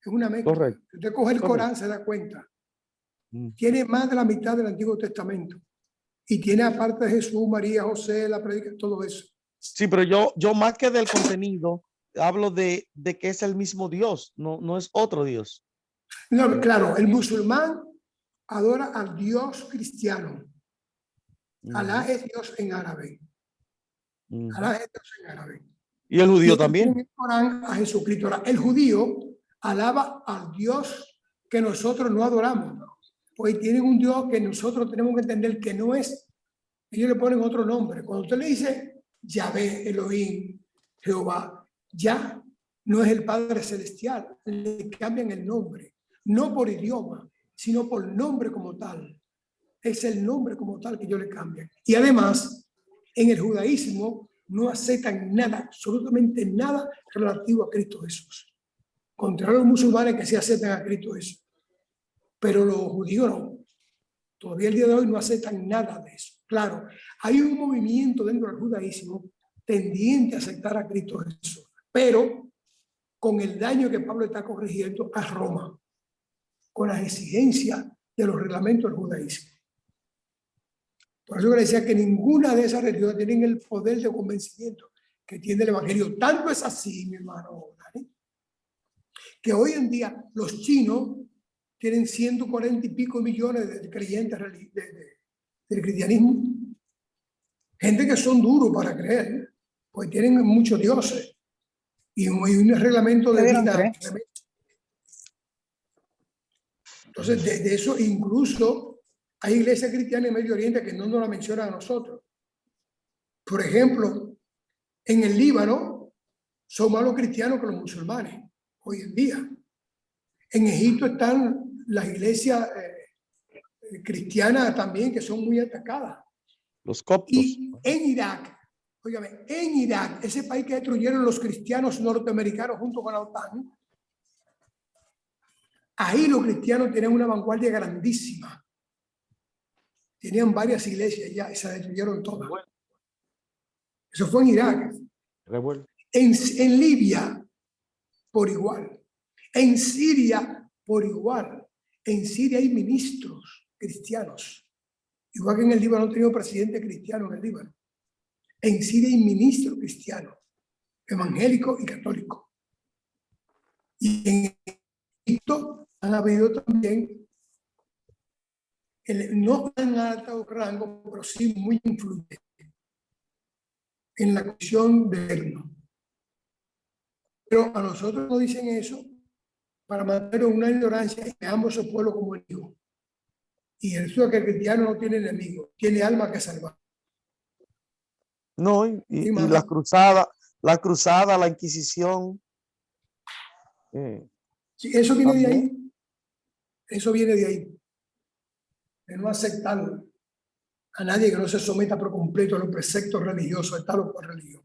Es una meca. Correcto. Usted coge el Correcto. Corán, se da cuenta. Mm. Tiene más de la mitad del Antiguo Testamento. Y tiene aparte de Jesús, María, José, la predica, todo eso. Sí, pero yo más que del contenido, hablo de que es el mismo Dios, no es otro Dios. No, claro, el musulmán adora al Dios cristiano. Alá es Dios en árabe. Ujú. Alá es Dios en árabe. Y el Y judío ellos también. tienen en el Corán a Jesucristo. Ahora, el judío alaba al Dios que nosotros no adoramos. Pues tienen un Dios que nosotros tenemos que entender que no es. Ellos le ponen otro nombre. Cuando usted le dice Yahvé, Elohim, Jehová, ya no es el Padre Celestial. Le cambian el nombre. No por idioma, sino por nombre como tal. Es el nombre como tal que ellos le cambian. Y además, en el judaísmo no aceptan nada, absolutamente nada relativo a Cristo Jesús. Contrario a los musulmanes que sí aceptan a Cristo Jesús. Pero los judíos no. Todavía el día de hoy no aceptan nada de eso. Claro, hay un movimiento dentro del judaísmo tendiente a aceptar a Cristo Jesús, pero con el daño que Pablo está corrigiendo a Roma, con las exigencias de los reglamentos del judaísmo. Por eso le decía que ninguna de esas religiones tienen el poder de convencimiento que tiene el Evangelio. Tanto es así, mi hermano Dani, que hoy en día los chinos tienen 140 y pico millones de creyentes del cristianismo. Gente que son duros para creer, pues tienen muchos dioses y un reglamento de Eran vida. tres. Entonces, de eso incluso hay iglesias cristianas en Medio Oriente que no nos la mencionan a nosotros. Por ejemplo, en el Líbano son más los cristianos que los musulmanes hoy en día. En Egipto están las iglesias cristianas también que son muy atacadas. Los coptos. Y en Irak, óigame, en Irak, ese país que destruyeron los cristianos norteamericanos junto con la OTAN, ahí los cristianos tenían una vanguardia grandísima. Tenían varias iglesias ya y se destruyeron todas. Eso fue en Irak. Revuelto. En Libia, por igual. En Siria, por igual. En Siria hay ministros cristianos. Igual que en el Líbano no tenemos presidente cristiano en el Líbano. En Siria hay ministros cristianos, evangélicos y católicos. Y en Egipto han habido también, no tan alto rango, pero sí muy influyente en la cuestión de Eterno. Pero a nosotros nos dicen eso para mantener una ignorancia y que ambos se pueblos como enemigos. Y el que el cristiano no tiene enemigo, tiene alma que salvar. No, y la cruzada, la Inquisición. Sí, eso viene de también. ahí. Eso viene de ahí. De no aceptar a nadie que no se someta por completo a los preceptos religiosos, de tal o cual religión.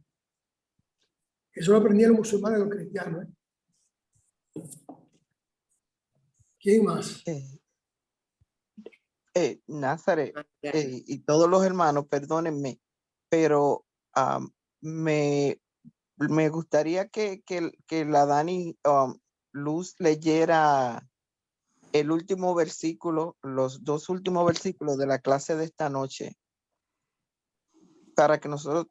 Eso lo aprendieron los musulmanes y los cristianos. ¿Quién más? Nazaret y todos los hermanos, perdónenme, pero me gustaría que la Dani Luz leyera el último versículo, los dos últimos versículos de la clase de esta noche, para que nosotros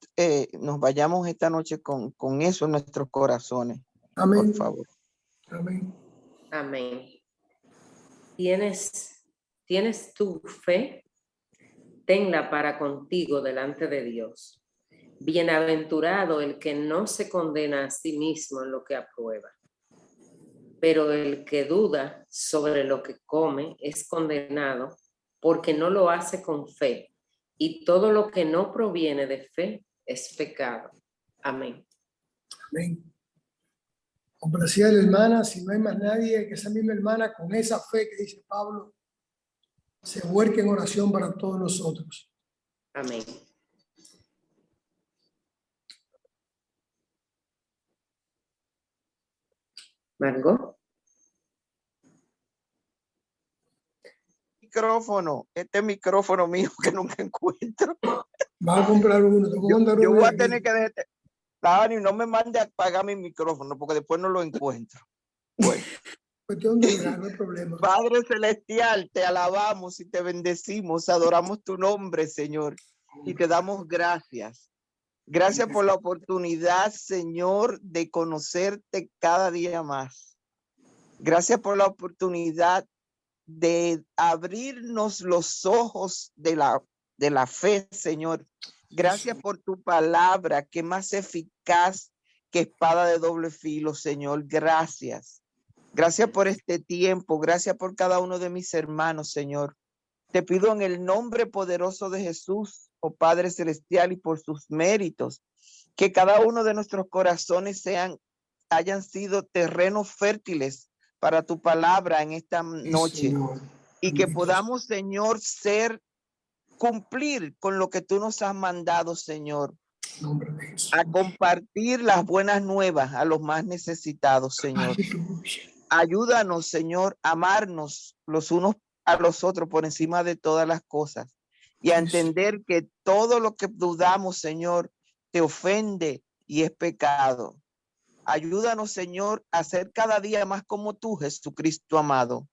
nos vayamos esta noche con eso en nuestros corazones. Amén. Por favor. Amén. Amén. ¿Tienes tu fe? Tenla para contigo delante de Dios. Bienaventurado el que no se condena a sí mismo en lo que aprueba. Pero el que duda sobre lo que come es condenado porque no lo hace con fe. Y todo lo que no proviene de fe es pecado. Amén. Amén. Complacida la hermana, si no hay más nadie, que esa misma hermana con esa fe que dice Pablo, se vuelque en oración para todos nosotros. Amén. Margot. Micrófono, este micrófono mío que nunca encuentro. Va a comprar uno. Te voy a mandar Yo uno voy a de tener aquí. que Dani, no me mande a apagar mi micrófono porque después no lo encuentro. Bueno, Cuestión de mirar, no hay problema. Padre Celestial, te alabamos y te bendecimos, adoramos tu nombre, Señor, y te damos gracias. Gracias por la oportunidad, Señor, de conocerte cada día más. Gracias por la oportunidad de abrirnos los ojos de la fe, Señor. Gracias por tu palabra, que es más eficaz que espada de doble filo, Señor. Gracias. Gracias por este tiempo. Gracias por cada uno de mis hermanos, Señor. Te pido en el nombre poderoso de Jesús, oh Padre Celestial, y por sus méritos, que cada uno de nuestros corazones hayan sido terrenos fértiles para tu palabra en esta noche. Señor. Y que Bendito podamos, Señor, cumplir con lo que tú nos has mandado, Señor, nombre de Jesús. a compartir las buenas nuevas a los más necesitados, Señor. Aleluya. Ayúdanos, Señor, a amarnos los unos a los otros por encima de todas las cosas y a entender que todo lo que dudamos, Señor, te ofende y es pecado. Ayúdanos, Señor, a ser cada día más como tú, Jesucristo amado.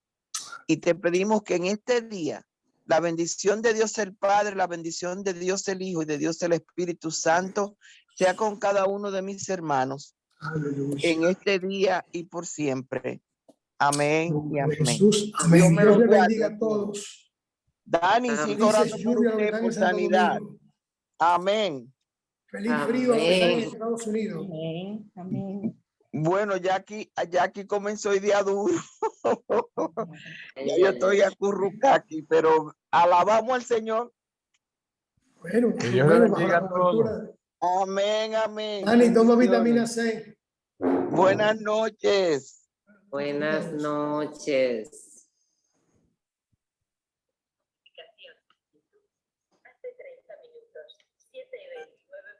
Y te pedimos que en este día la bendición de Dios el Padre, la bendición de Dios el Hijo y de Dios el Espíritu Santo sea con cada uno de mis hermanos Aleluya. en este día y por siempre. Amén y amén. Jesús, Dios amén. me Dios los le guarde bendiga a a todos. todos. Dani, Amén. sigo Dice orando por lluvia los que usted están en por Santo sanidad. Domingo. Amén. Feliz frío a los que están en Amén. Estados Unidos. Amén, amén. Bueno, Jackie comenzó hoy día duro. Ay, Ya yo ay, estoy ay. acurrucada aquí, pero alabamos al Señor. Bueno, Que Dios le bueno, bajo bendiga la a todos. cobertura. Amén, amén. Dani, toma vitamina Bendiciones. C. Buenas noches. Buenas noches.